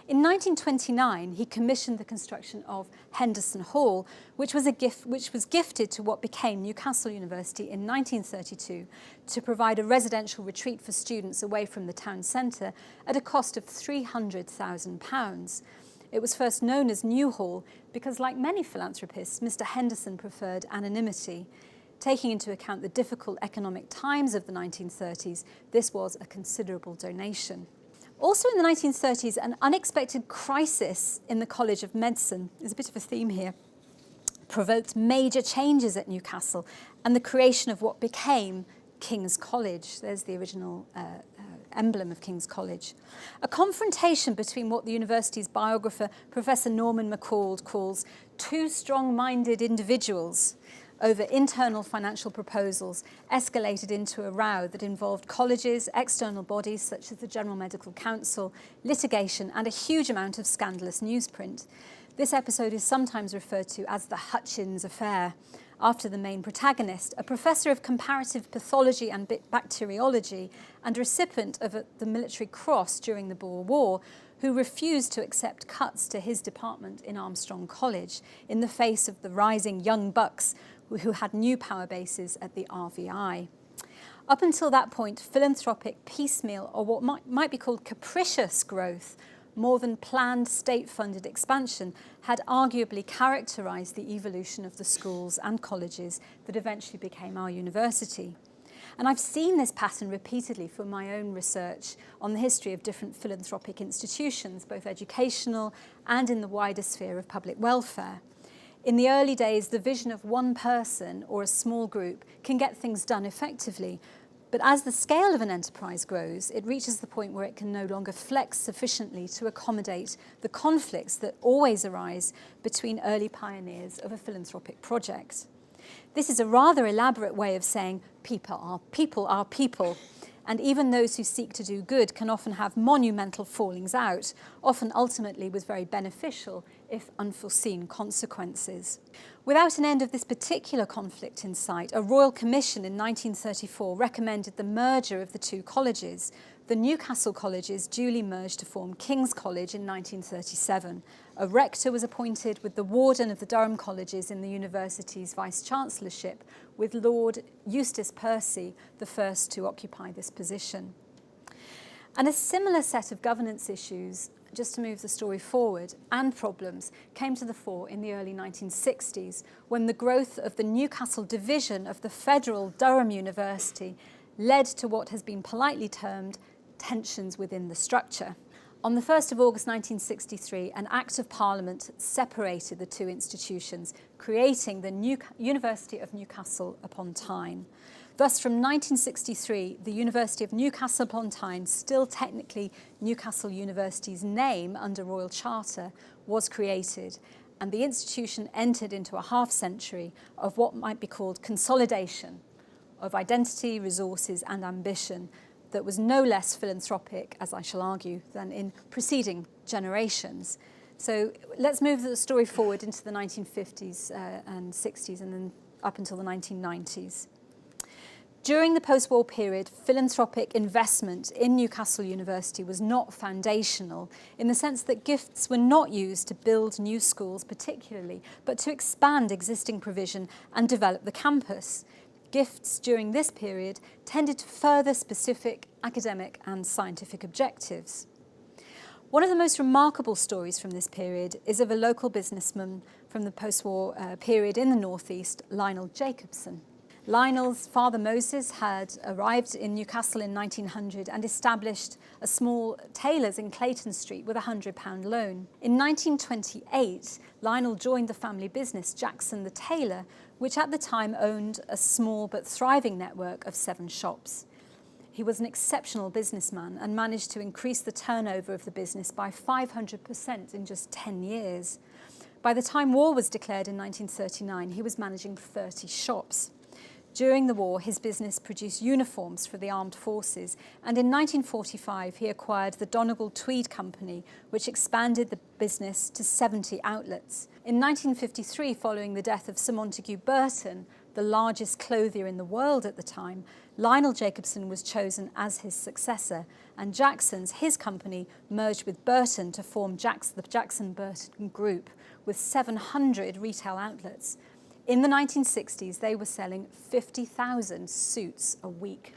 In 1929, he commissioned the construction of Henderson Hall, which was gifted to what became Newcastle University in 1932 to provide a residential retreat for students away from the town centre at a cost of £300,000. It was first known as New Hall because, like many philanthropists, Mr. Henderson preferred anonymity. Taking into account the difficult economic times of the 1930s, this was a considerable donation. Also in the 1930s, an unexpected crisis in the College of Medicine, there's a bit of a theme here, provoked major changes at Newcastle and the creation of what became King's College. There's the original emblem of King's College. A confrontation between what the university's biographer, Professor Norman MacCord, calls two strong-minded individuals over internal financial proposals escalated into a row that involved colleges, external bodies such as the General Medical Council, litigation and a huge amount of scandalous newsprint. This episode is sometimes referred to as the Hutchins Affair, after the main protagonist, a professor of comparative pathology and bacteriology and recipient of the Military Cross during the Boer War, who refused to accept cuts to his department in Armstrong College in the face of the rising young bucks who had new power bases at the RVI. Up until that point, philanthropic piecemeal, or what might be called capricious growth, more than planned state-funded expansion, had arguably characterised the evolution of the schools and colleges that eventually became our university. And I've seen this pattern repeatedly from my own research on the history of different philanthropic institutions, both educational and in the wider sphere of public welfare. In the early days, the vision of one person or a small group can get things done effectively. But as the scale of an enterprise grows, it reaches the point where it can no longer flex sufficiently to accommodate the conflicts that always arise between early pioneers of a philanthropic project. This is a rather elaborate way of saying people are people, and even those who seek to do good can often have monumental fallings out, often ultimately with very beneficial, if unforeseen, consequences. Without an end of this particular conflict in sight, a royal commission in 1934 recommended the merger of the two colleges. The Newcastle colleges duly merged to form King's College in 1937. A rector was appointed with the warden of the Durham colleges in the university's vice-chancellorship, with Lord Eustace Percy the first to occupy this position. And a similar set of governance issues, just to move the story forward, and problems came to the fore in the early 1960s when the growth of the Newcastle Division of the federal Durham University led to what has been politely termed tensions within the structure. On the 1st of August 1963, an Act of Parliament separated the two institutions, creating the University of Newcastle upon Tyne. Thus, from 1963, the University of Newcastle upon Tyne, still technically Newcastle University's name under Royal Charter, was created, and the institution entered into a half-century of what might be called consolidation, of identity, resources and ambition that was no less philanthropic, as I shall argue, than in preceding generations. So let's move the story forward into the 1950s and 60s and then up until the 1990s. During the post-war period, philanthropic investment in Newcastle University was not foundational in the sense that gifts were not used to build new schools particularly, but to expand existing provision and develop the campus. Gifts during this period tended to further specific academic and scientific objectives. One of the most remarkable stories from this period is of a local businessman from the post-war period in the northeast, Lionel Jacobson. Lionel's father Moses had arrived in Newcastle in 1900 and established a small tailor's in Clayton Street with a £100 loan. In 1928, Lionel joined the family business Jackson the Tailor, which at the time owned a small but thriving network of 7 shops. He was an exceptional businessman and managed to increase the turnover of the business by 500% in just 10 years. By the time war was declared in 1939, he was managing 30 shops. During the war, his business produced uniforms for the armed forces, and in 1945 he acquired the Donegal Tweed Company, which expanded the business to 70 outlets. In 1953, following the death of Sir Montague Burton, the largest clothier in the world at the time, Lionel Jacobson was chosen as his successor, and Jackson's, his company, merged with Burton to form the Jackson-Burton Group, with 700 retail outlets. In the 1960s, they were selling 50,000 suits a week.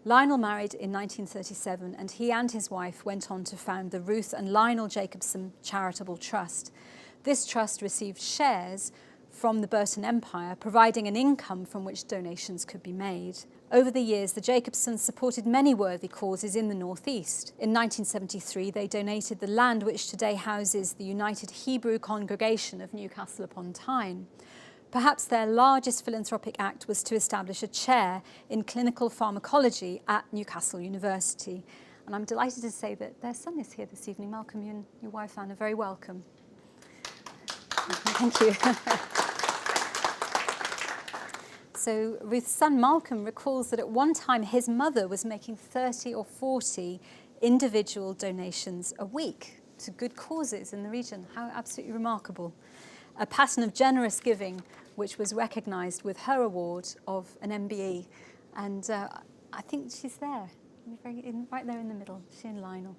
Lionel married in 1937, and he and his wife went on to found the Ruth and Lionel Jacobson Charitable Trust. This trust received shares from the Burton Empire, providing an income from which donations could be made. Over the years, the Jacobsons supported many worthy causes in the northeast. In 1973, they donated the land which today houses the United Hebrew Congregation of Newcastle upon Tyne. Perhaps their largest philanthropic act was to establish a chair in clinical pharmacology at Newcastle University. And I'm delighted to say that their son is here this evening. Malcolm, you and your wife, Anne, are very welcome. Thank you. So Ruth's son, Malcolm, recalls that at one time his mother was making 30 or 40 individual donations a week to good causes in the region. How absolutely remarkable. A pattern of generous giving which was recognised with her award of an MBE. And I think she's there, right there in the middle, she and Lionel.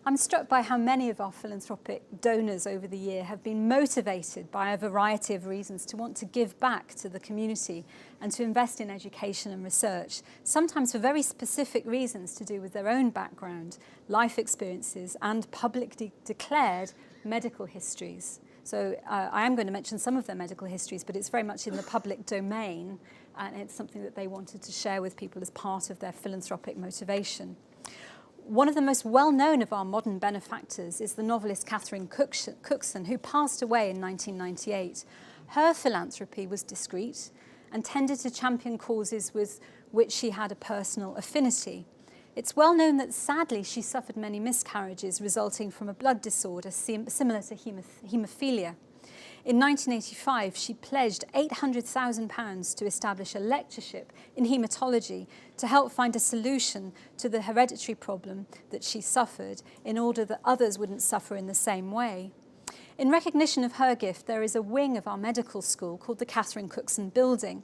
I'm struck by how many of our philanthropic donors over the year have been motivated by a variety of reasons to want to give back to the community and to invest in education and research, sometimes for very specific reasons to do with their own background, life experiences and publicly declared medical histories. So I am going to mention some of their medical histories, but it's very much in the public domain, and it's something that they wanted to share with people as part of their philanthropic motivation. One of the most well-known of our modern benefactors is the novelist Cookson, who passed away in 1998. Her philanthropy was discreet and tended to champion causes with which she had a personal affinity. It's well known that sadly she suffered many miscarriages resulting from a blood disorder similar to haemophilia. In 1985, she pledged £800,000 to establish a lectureship in haematology to help find a solution to the hereditary problem that she suffered in order that others wouldn't suffer in the same way. In recognition of her gift, there is a wing of our medical school called the Cookson Building.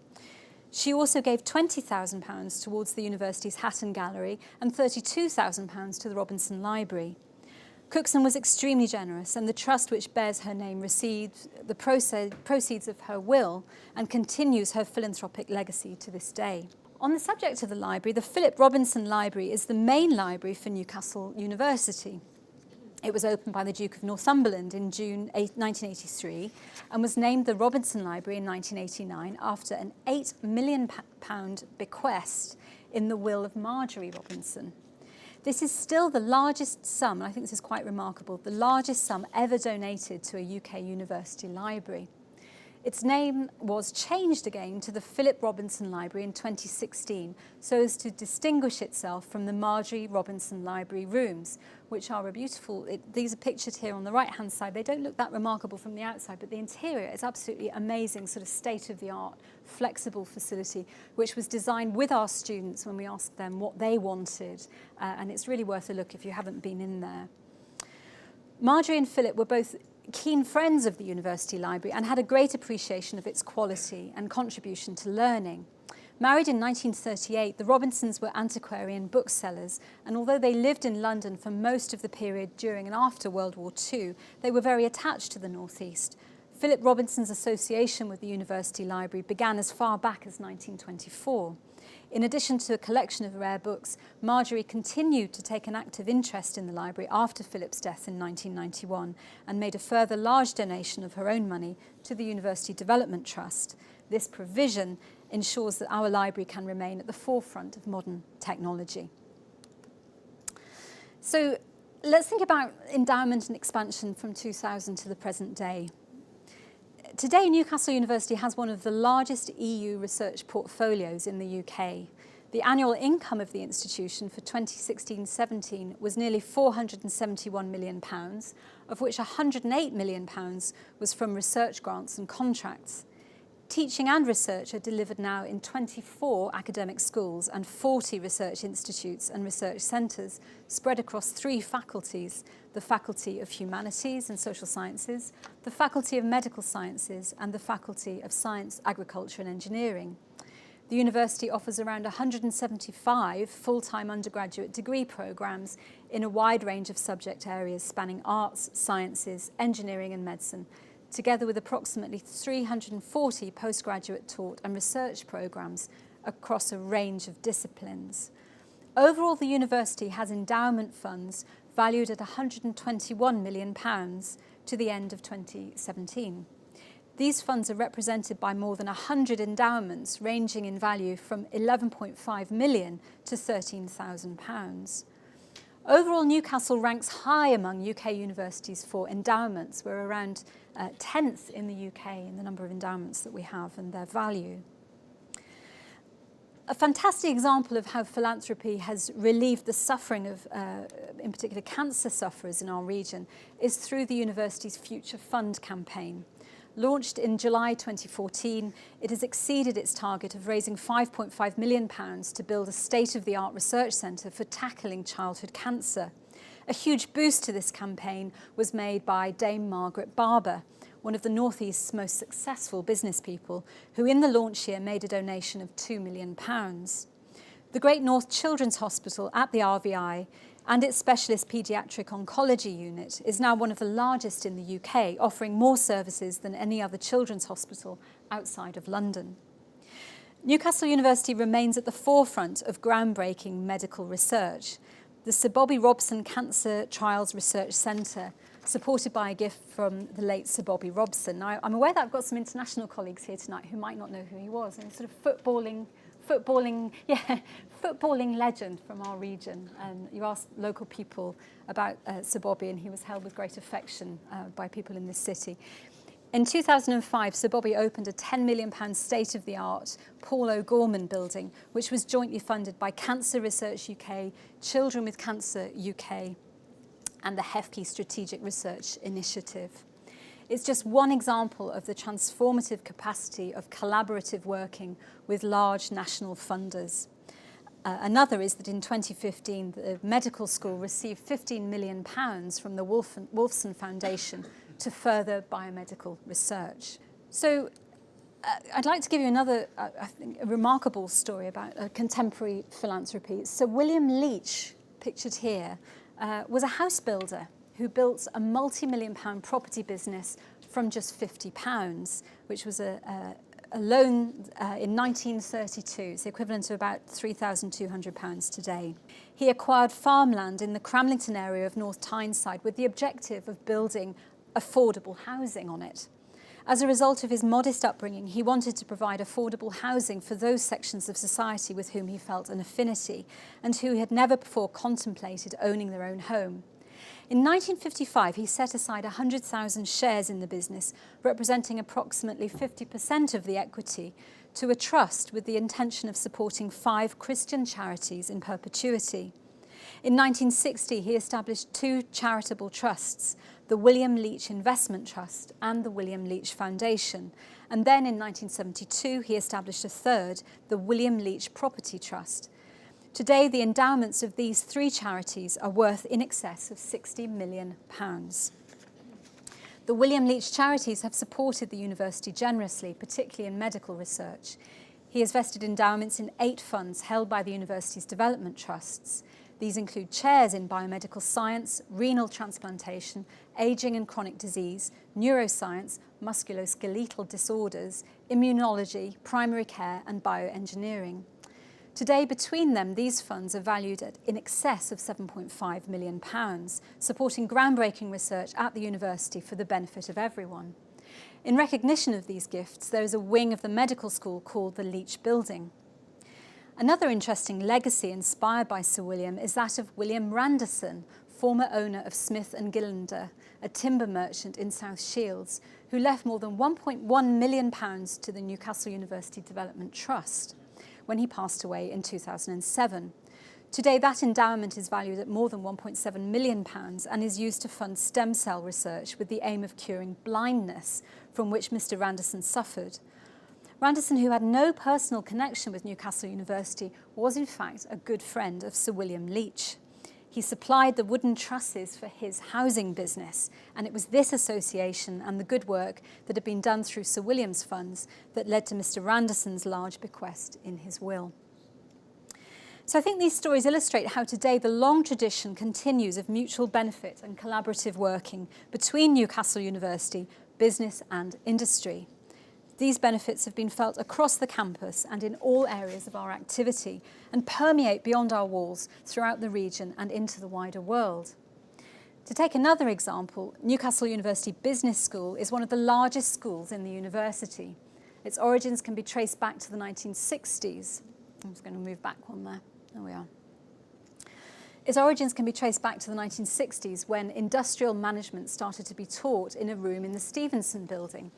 She also gave £20,000 towards the university's Hatton Gallery and £32,000 to the Robinson Library. Cookson was extremely generous, and the trust which bears her name received the proceeds of her will and continues her philanthropic legacy to this day. On the subject of the library, the Philip Robinson Library is the main library for Newcastle University. It was opened by the Duke of Northumberland in June 1983 and was named the Robinson Library in 1989 after an £8 million bequest in the will of Marjorie Robinson. This is still the largest sum, and I think this is quite remarkable, the largest sum ever donated to a UK university library. Its name was changed again to the Philip Robinson Library in 2016 so as to distinguish itself from the Marjorie Robinson Library rooms, which are a beautiful, these are pictured here on the right-hand side. They don't look that remarkable from the outside, but the interior is absolutely amazing, sort of state-of-the-art, flexible facility, which was designed with our students when we asked them what they wanted, and it's really worth a look if you haven't been in there. Marjorie and Philip were both keen friends of the University Library and had a great appreciation of its quality and contribution to learning. Married in 1938, the Robinsons were antiquarian booksellers, and although they lived in London for most of the period during and after World War II, they were very attached to the North East. Philip Robinson's association with the University Library began as far back as 1924. In addition to a collection of rare books, Marjorie continued to take an active interest in the library after Philip's death in 1991 and made a further large donation of her own money to the University Development Trust. This provision ensures that our library can remain at the forefront of modern technology. So let's think about endowment and expansion from 2000 to the present day. Today, Newcastle University has one of the largest EU research portfolios in the UK. The annual income of the institution for 2016-17 was nearly £471 million, of which £108 million was from research grants and contracts. Teaching and research are delivered now in 24 academic schools and 40 research institutes and research centres spread across 3 faculties: the Faculty of Humanities and Social Sciences, the Faculty of Medical Sciences, and the Faculty of Science, Agriculture and Engineering. The university offers around 175 full-time undergraduate degree programmes in a wide range of subject areas spanning arts, sciences, engineering and medicine, together with approximately 340 postgraduate taught and research programmes across a range of disciplines. Overall, the university has endowment funds valued at £121 million to the end of 2017. These funds are represented by more than 100 endowments ranging in value from £11.5 million to £13,000. Overall, Newcastle ranks high among UK universities for endowments. We're around 10th in the UK in the number of endowments that we have and their value. A fantastic example of how philanthropy has relieved the suffering of, in particular, cancer sufferers in our region is through the university's Future Fund campaign. Launched in July 2014, it has exceeded its target of raising £5.5 million to build a state-of-the-art research centre for tackling childhood cancer. A huge boost to this campaign was made by Dame Margaret Barber, one of the North East's most successful business people, who in the launch year made a donation of £2 million. The Great North Children's Hospital at the RVI and its specialist paediatric oncology unit is now one of the largest in the UK, offering more services than any other children's hospital outside of London. Newcastle University remains at the forefront of groundbreaking medical research. The Sir Bobby Robson Cancer Trials Research Centre, supported by a gift from the late Sir Bobby Robson. Now, I'm aware that I've got some international colleagues here tonight who might not know who he was, and sort of footballing legend from our region. You asked local people about Sir Bobby, and he was held with great affection by people in this city. In 2005, Sir Bobby opened a £10 million state-of-the-art Paul O'Gorman building, which was jointly funded by Cancer Research UK, Children with Cancer UK, and the HEFCE Strategic Research Initiative. It's just one example of the transformative capacity of collaborative working with large national funders. Another is that in 2015, the medical school received £15 million from the Wolfson Foundation to further biomedical research. So I'd like to give you another, I think, a remarkable story about contemporary philanthropy. Sir William Leach, pictured here, was a house builder who built a multi-million-pound property business from just £50, which was a loan in 1932. It's the equivalent to about £3,200 today. He acquired farmland in the Cramlington area of North Tyneside with the objective of building affordable housing on it. As a result of his modest upbringing, he wanted to provide affordable housing for those sections of society with whom he felt an affinity and who had never before contemplated owning their own home. In 1955, he set aside 100,000 shares in the business, representing approximately 50% of the equity, to a trust with the intention of supporting 5 Christian charities in perpetuity. In 1960, he established 2 charitable trusts, the William Leach Investment Trust and the William Leach Foundation. And then in 1972, he established a third, the William Leach Property Trust. Today, the endowments of these 3 charities are worth in excess of £60 million. The William Leach charities have supported the university generously, particularly in medical research. He has vested endowments in 8 funds held by the university's development trusts. These include chairs in biomedical science, renal transplantation, ageing and chronic disease, neuroscience, musculoskeletal disorders, immunology, primary care, and bioengineering. Today, between them, these funds are valued at in excess of £7.5 million, supporting groundbreaking research at the university for the benefit of everyone. In recognition of these gifts, there is a wing of the medical school called the Leach Building. Another interesting legacy inspired by Sir William is that of William Randerson, former owner of Smith & Gillinder, a timber merchant in South Shields, who left more than £1.1 million to the Newcastle University Development Trust when he passed away in 2007. Today, that endowment is valued at more than £1.7 million and is used to fund stem cell research with the aim of curing blindness, from which Mr. Randerson suffered. Randerson, who had no personal connection with Newcastle University, was in fact a good friend of Sir William Leach. He supplied the wooden trusses for his housing business, and it was this association and the good work that had been done through Sir William's funds that led to Mr. Randerson's large bequest in his will. So I think these stories illustrate how today the long tradition continues of mutual benefit and collaborative working between Newcastle University, business and industry. These benefits have been felt across the campus and in all areas of our activity and permeate beyond our walls throughout the region and into the wider world. To take another example, Newcastle University Business School is one of the largest schools in the university. Its origins can be traced back to the 1960s. I'm just going to move back one there. There we are. Its origins can be traced back to the 1960s when industrial management started to be taught in a room in the Stevenson Building.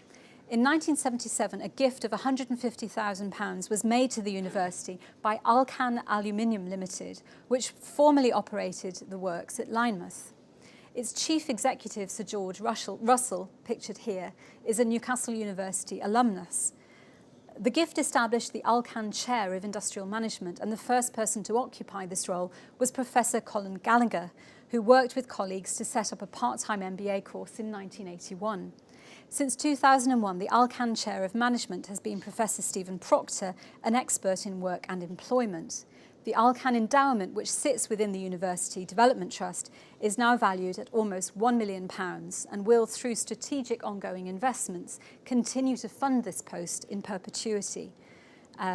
In 1977, a gift of £150,000 was made to the university by Alcan Aluminium Limited, which formerly operated the works at Lynmouth. Its chief executive, Sir George Russell, pictured here, is a Newcastle University alumnus. The gift established the Alcan Chair of Industrial Management, and the first person to occupy this role was Professor Colin Gallagher, who worked with colleagues to set up a part-time MBA course in 1981. Since 2001, the Alcan Chair of Management has been Professor Stephen Proctor, an expert in work and employment. The Alcan Endowment, which sits within the University Development Trust, is now valued at almost £1 million and will, through strategic ongoing investments, continue to fund this post in perpetuity.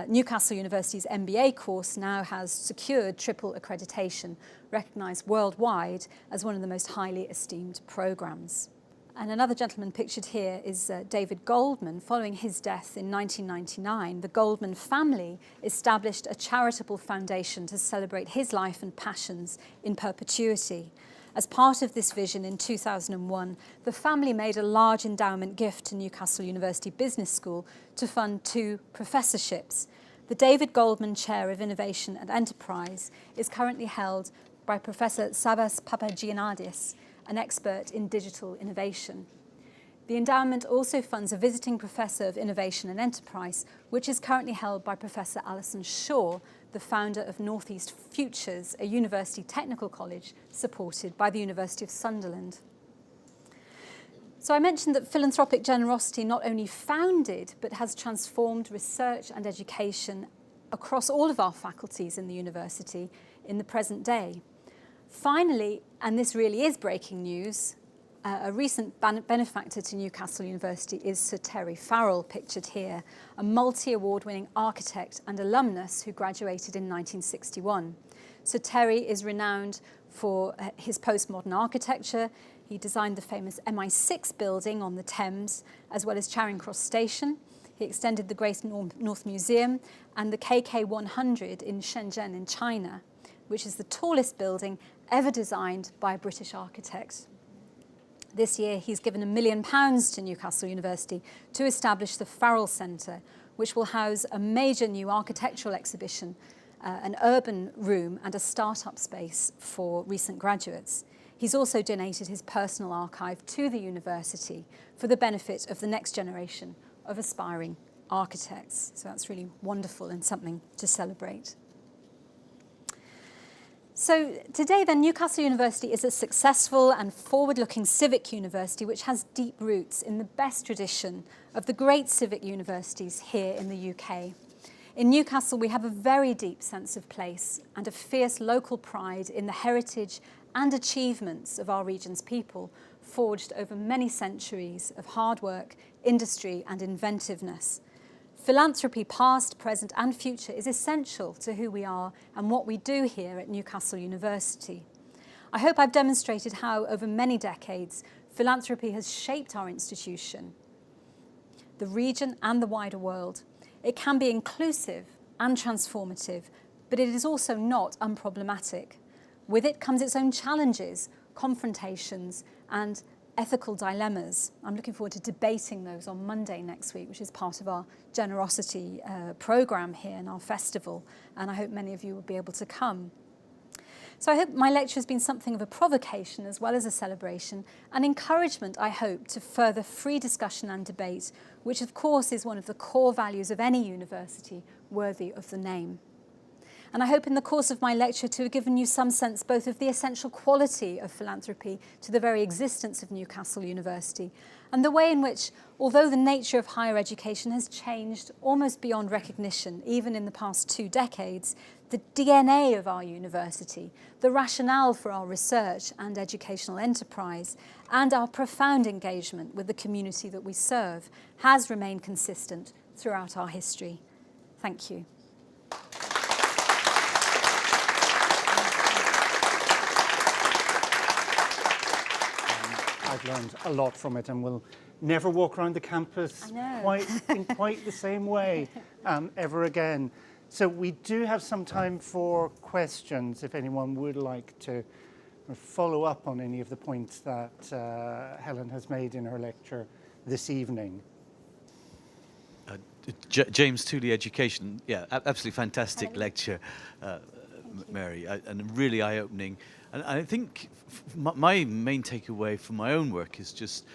Newcastle University's MBA course now has secured triple accreditation, recognised worldwide as one of the most highly esteemed programmes. And another gentleman pictured here is David Goldman. Following his death in 1999, the Goldman family established a charitable foundation to celebrate his life and passions in perpetuity. As part of this vision in 2001, the family made a large endowment gift to Newcastle University Business School to fund 2 professorships. The David Goldman Chair of Innovation and Enterprise is currently held by Professor Savas Papagiannadis, an expert in digital innovation. The endowment also funds a visiting Professor of Innovation and Enterprise, which is currently held by Professor Alison Shaw, the founder of North East Futures, a university technical college supported by the University of Sunderland. So I mentioned that philanthropic generosity not only founded, but has transformed research and education across all of our faculties in the university in the present day. Finally, and this really is breaking news, a recent benefactor to Newcastle University is Sir Terry Farrell, pictured here, a multi-award-winning architect and alumnus who graduated in 1961. Sir Terry is renowned for his postmodern architecture. He designed the famous MI6 building on the Thames, as well as Charing Cross Station. He extended the Great North Museum and the KK 100 in Shenzhen in China, which is the tallest building ever designed by a British architect. This year, he's given £1 million to Newcastle University to establish the Farrell Centre, which will house a major new architectural exhibition, an urban room and a start-up space for recent graduates. He's also donated his personal archive to the university for the benefit of the next generation of aspiring architects. So that's really wonderful and something to celebrate. So today then, Newcastle University is a successful and forward-looking civic university which has deep roots in the best tradition of the great civic universities here in the UK. In Newcastle, we have a very deep sense of place and a fierce local pride in the heritage and achievements of our region's people, forged over many centuries of hard work, industry and inventiveness. Philanthropy, past, present and future, is essential to who we are and what we do here at Newcastle University. I hope I've demonstrated how, over many decades, philanthropy has shaped our institution, the region and the wider world. It can be inclusive and transformative, but it is also not unproblematic. With it comes its own challenges, confrontations, and ethical dilemmas. I'm looking forward to debating those on Monday next week, which is part of our GeNErosity programme here in our festival, and I hope many of you will be able to come. So I hope my lecture has been something of a provocation as well as a celebration, and encouragement, I hope, to further free discussion and debate, which of course is one of the core values of any university worthy of the name. And I hope in the course of my lecture to have given you some sense both of the essential quality of philanthropy to the very existence of Newcastle University, and the way in which, although the nature of higher education has changed almost beyond recognition, even in the past 2 decades, the DNA of our university, the rationale for our research and educational enterprise, and our profound engagement with the community that we serve has remained consistent throughout our history. Thank you. I've learned a lot from it and will never walk around the campus in quite the same way ever again. So we do have some time for questions if anyone would like to follow up on any of the points that Helen has made in her lecture this evening. James Tooley, Education. Yeah, absolutely fantastic lecture, Mary, and really eye-opening. And I think my main takeaway from my own work is just,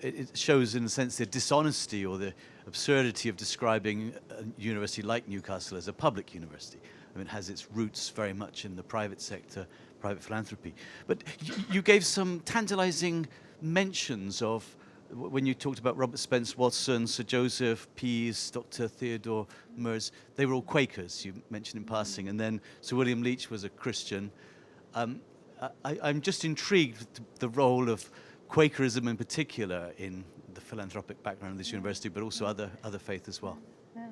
it shows in a sense the dishonesty or the absurdity of describing a university like Newcastle as a public university. I mean, it has its roots very much in the private sector, private philanthropy. But you gave some tantalizing mentions of, when you talked about Robert Spence Watson, Sir Joseph, Pease, Dr. Theodore Mertz, they were all Quakers, you mentioned in passing, and then Sir William Leach was a Christian. I'm just intrigued with the role of Quakerism in particular in the philanthropic background of this university, but also other faith as well. Yeah.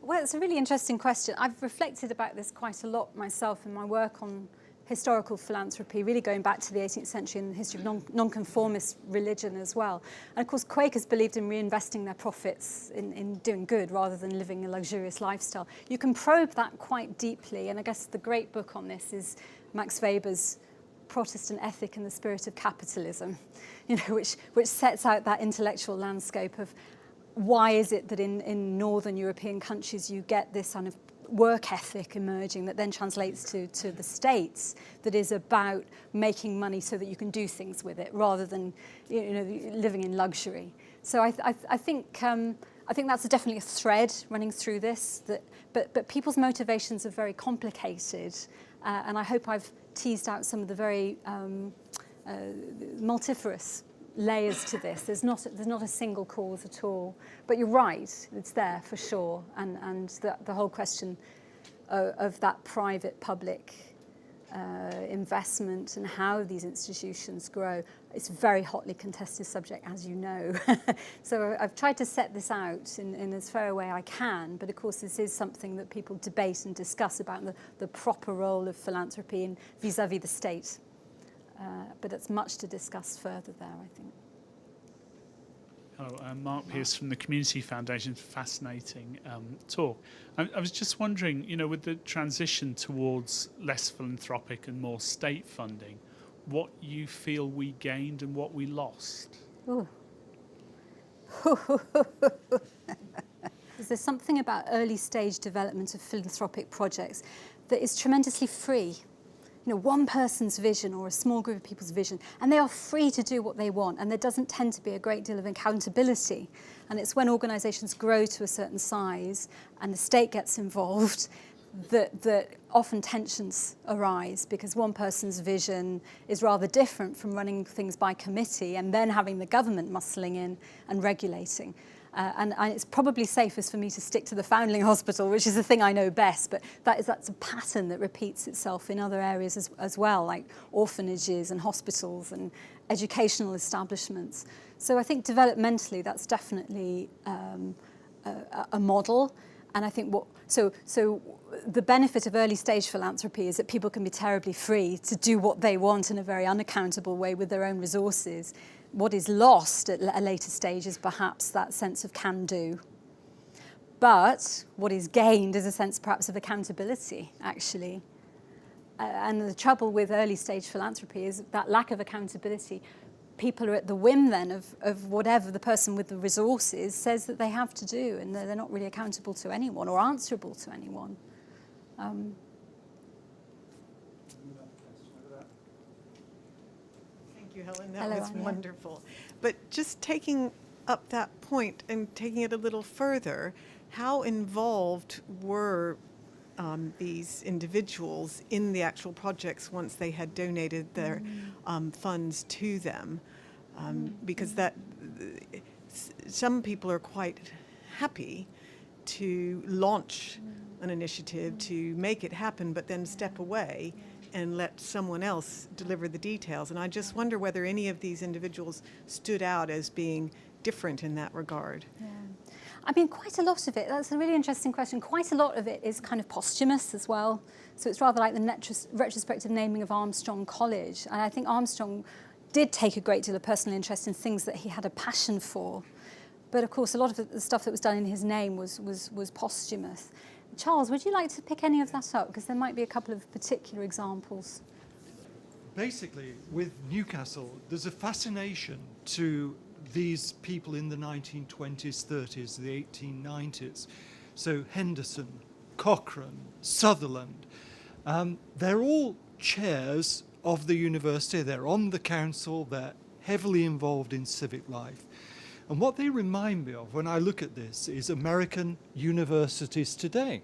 Well, it's a really interesting question. I've reflected about this quite a lot myself in my work on historical philanthropy, really going back to the 18th century and the history of nonconformist religion as well. And of course, Quakers believed in reinvesting their profits in doing good rather than living a luxurious lifestyle. You can probe that quite deeply, and I guess the great book on this is Max Weber's Protestant Ethic and the Spirit of Capitalism, which sets out that intellectual landscape of why is it that in northern European countries you get this kind of work ethic emerging that then translates to the States, that is about making money so that you can do things with it rather than living in luxury. So I think that's definitely a thread running through this. But people's motivations are very complicated, and I hope I've teased out some of the very multifarious layers to this. There's not a single cause at all. But you're right, it's there for sure. And the whole question of that private-public investment and how these institutions grow, it's a very hotly contested subject, as you know. So I've tried to set this out in as fair a way I can, but of course this is something that people debate and discuss about the proper role of philanthropy in vis-à-vis the state. But it's much to discuss further there, I think. Hello, I'm Mark Pearce from the Community Foundation. Fascinating talk. I was just wondering, with the transition towards less philanthropic and more state funding, what you feel we gained and what we lost? Ooh. There's something about early stage development of philanthropic projects that is tremendously free. One person's vision or a small group of people's vision, and they are free to do what they want, and there doesn't tend to be a great deal of accountability. And it's when organisations grow to a certain size and the state gets involved that often tensions arise, because one person's vision is rather different from running things by committee and then having the government muscling in and regulating. And it's probably safest for me to stick to the Foundling Hospital, which is the thing I know best, but that's a pattern that repeats itself in other areas as well, like orphanages and hospitals and educational establishments. So I think developmentally that's definitely a model. And I think so the benefit of early stage philanthropy is that people can be terribly free to do what they want in a very unaccountable way with their own resources. What is lost at a later stage is perhaps that sense of can do. But what is gained is a sense perhaps of accountability, actually. And the trouble with early stage philanthropy is that lack of accountability. People are at the whim then of whatever the person with the resources says that they have to do, and they're not really accountable to anyone or answerable to anyone. Thank you, Helen. That was wonderful. But just taking up that point and taking it a little further, how involved were these individuals in the actual projects once they had donated their funds to them? Because some people are quite happy to launch an initiative to make it happen, but then step away and let someone else deliver the details. And I just wonder whether any of these individuals stood out as being different in that regard. Yeah. I mean, quite a lot of it, that's a really interesting question. Quite a lot of it is kind of posthumous as well. So it's rather like the retrospective naming of Armstrong College. And I think Armstrong did take a great deal of personal interest in things that he had a passion for. But of course, a lot of the stuff that was done in his name was posthumous. Charles, would you like to pick any of that up? Because there might be a couple of particular examples. Basically, with Newcastle, there's a fascination to these people in the 1920s, 30s, the 1890s. So Henderson, Cochran, Sutherland, they're all chairs of the university. They're on the council. They're heavily involved in civic life. And what they remind me of when I look at this is American universities today,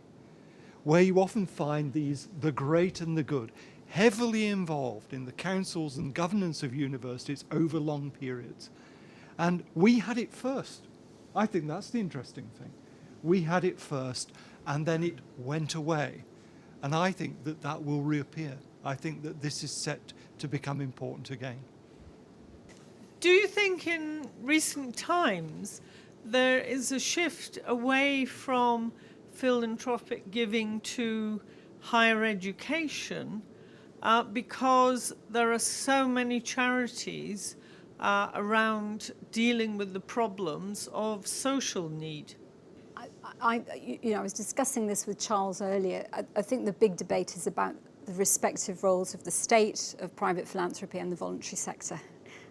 where you often find the great and the good, heavily involved in the councils and governance of universities over long periods. And we had it first. I think that's the interesting thing. We had it first, and then it went away. And I think that will reappear. I think that this is set to become important again. Do you think in recent times there is a shift away from philanthropic giving to higher education because there are so many charities around dealing with the problems of social need? I was discussing this with Charles earlier. I think the big debate is about the respective roles of the state, of private philanthropy and the voluntary sector.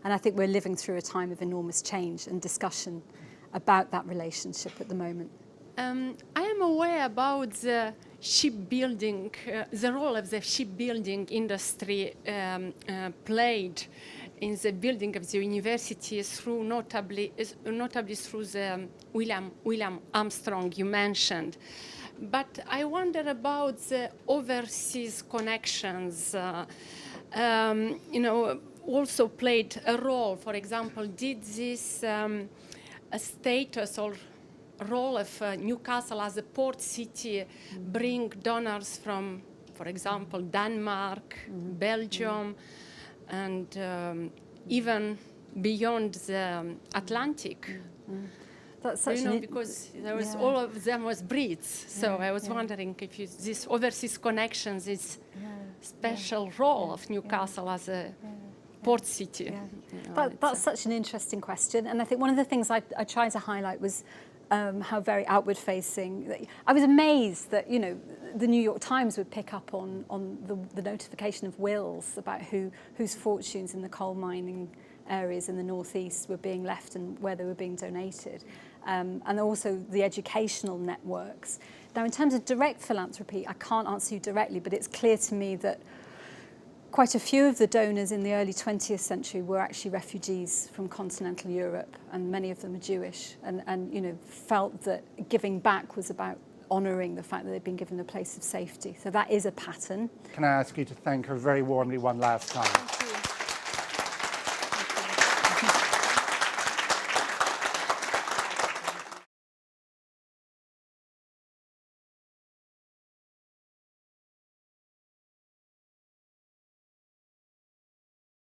And I think we're living through a time of enormous change and discussion about that relationship at the moment. I am aware about the shipbuilding, the role of the shipbuilding industry played in the building of the university through notably through the William Armstrong you mentioned. But I wonder about the overseas connections, also played a role. For example, did this status or role of Newcastle as a port city bring donors from, for example, Denmark, Belgium, and even beyond the Atlantic? That's such because there was all of them was Brits. So I was wondering if this overseas connections is special role of Newcastle as a port city. Yeah. You know, That's such an interesting question, and I think one of the things I tried to highlight was how very outward-facing. I was amazed that the New York Times would pick up on the notification of wills about whose fortunes in the coal mining areas in the northeast were being left and where they were being donated, and also the educational networks. Now, in terms of direct philanthropy, I can't answer you directly, but it's clear to me that quite a few of the donors in the early 20th century were actually refugees from continental Europe, and many of them are Jewish, and felt that giving back was about honouring the fact that they'd been given a place of safety. So that is a pattern. Can I ask you to thank her very warmly one last time?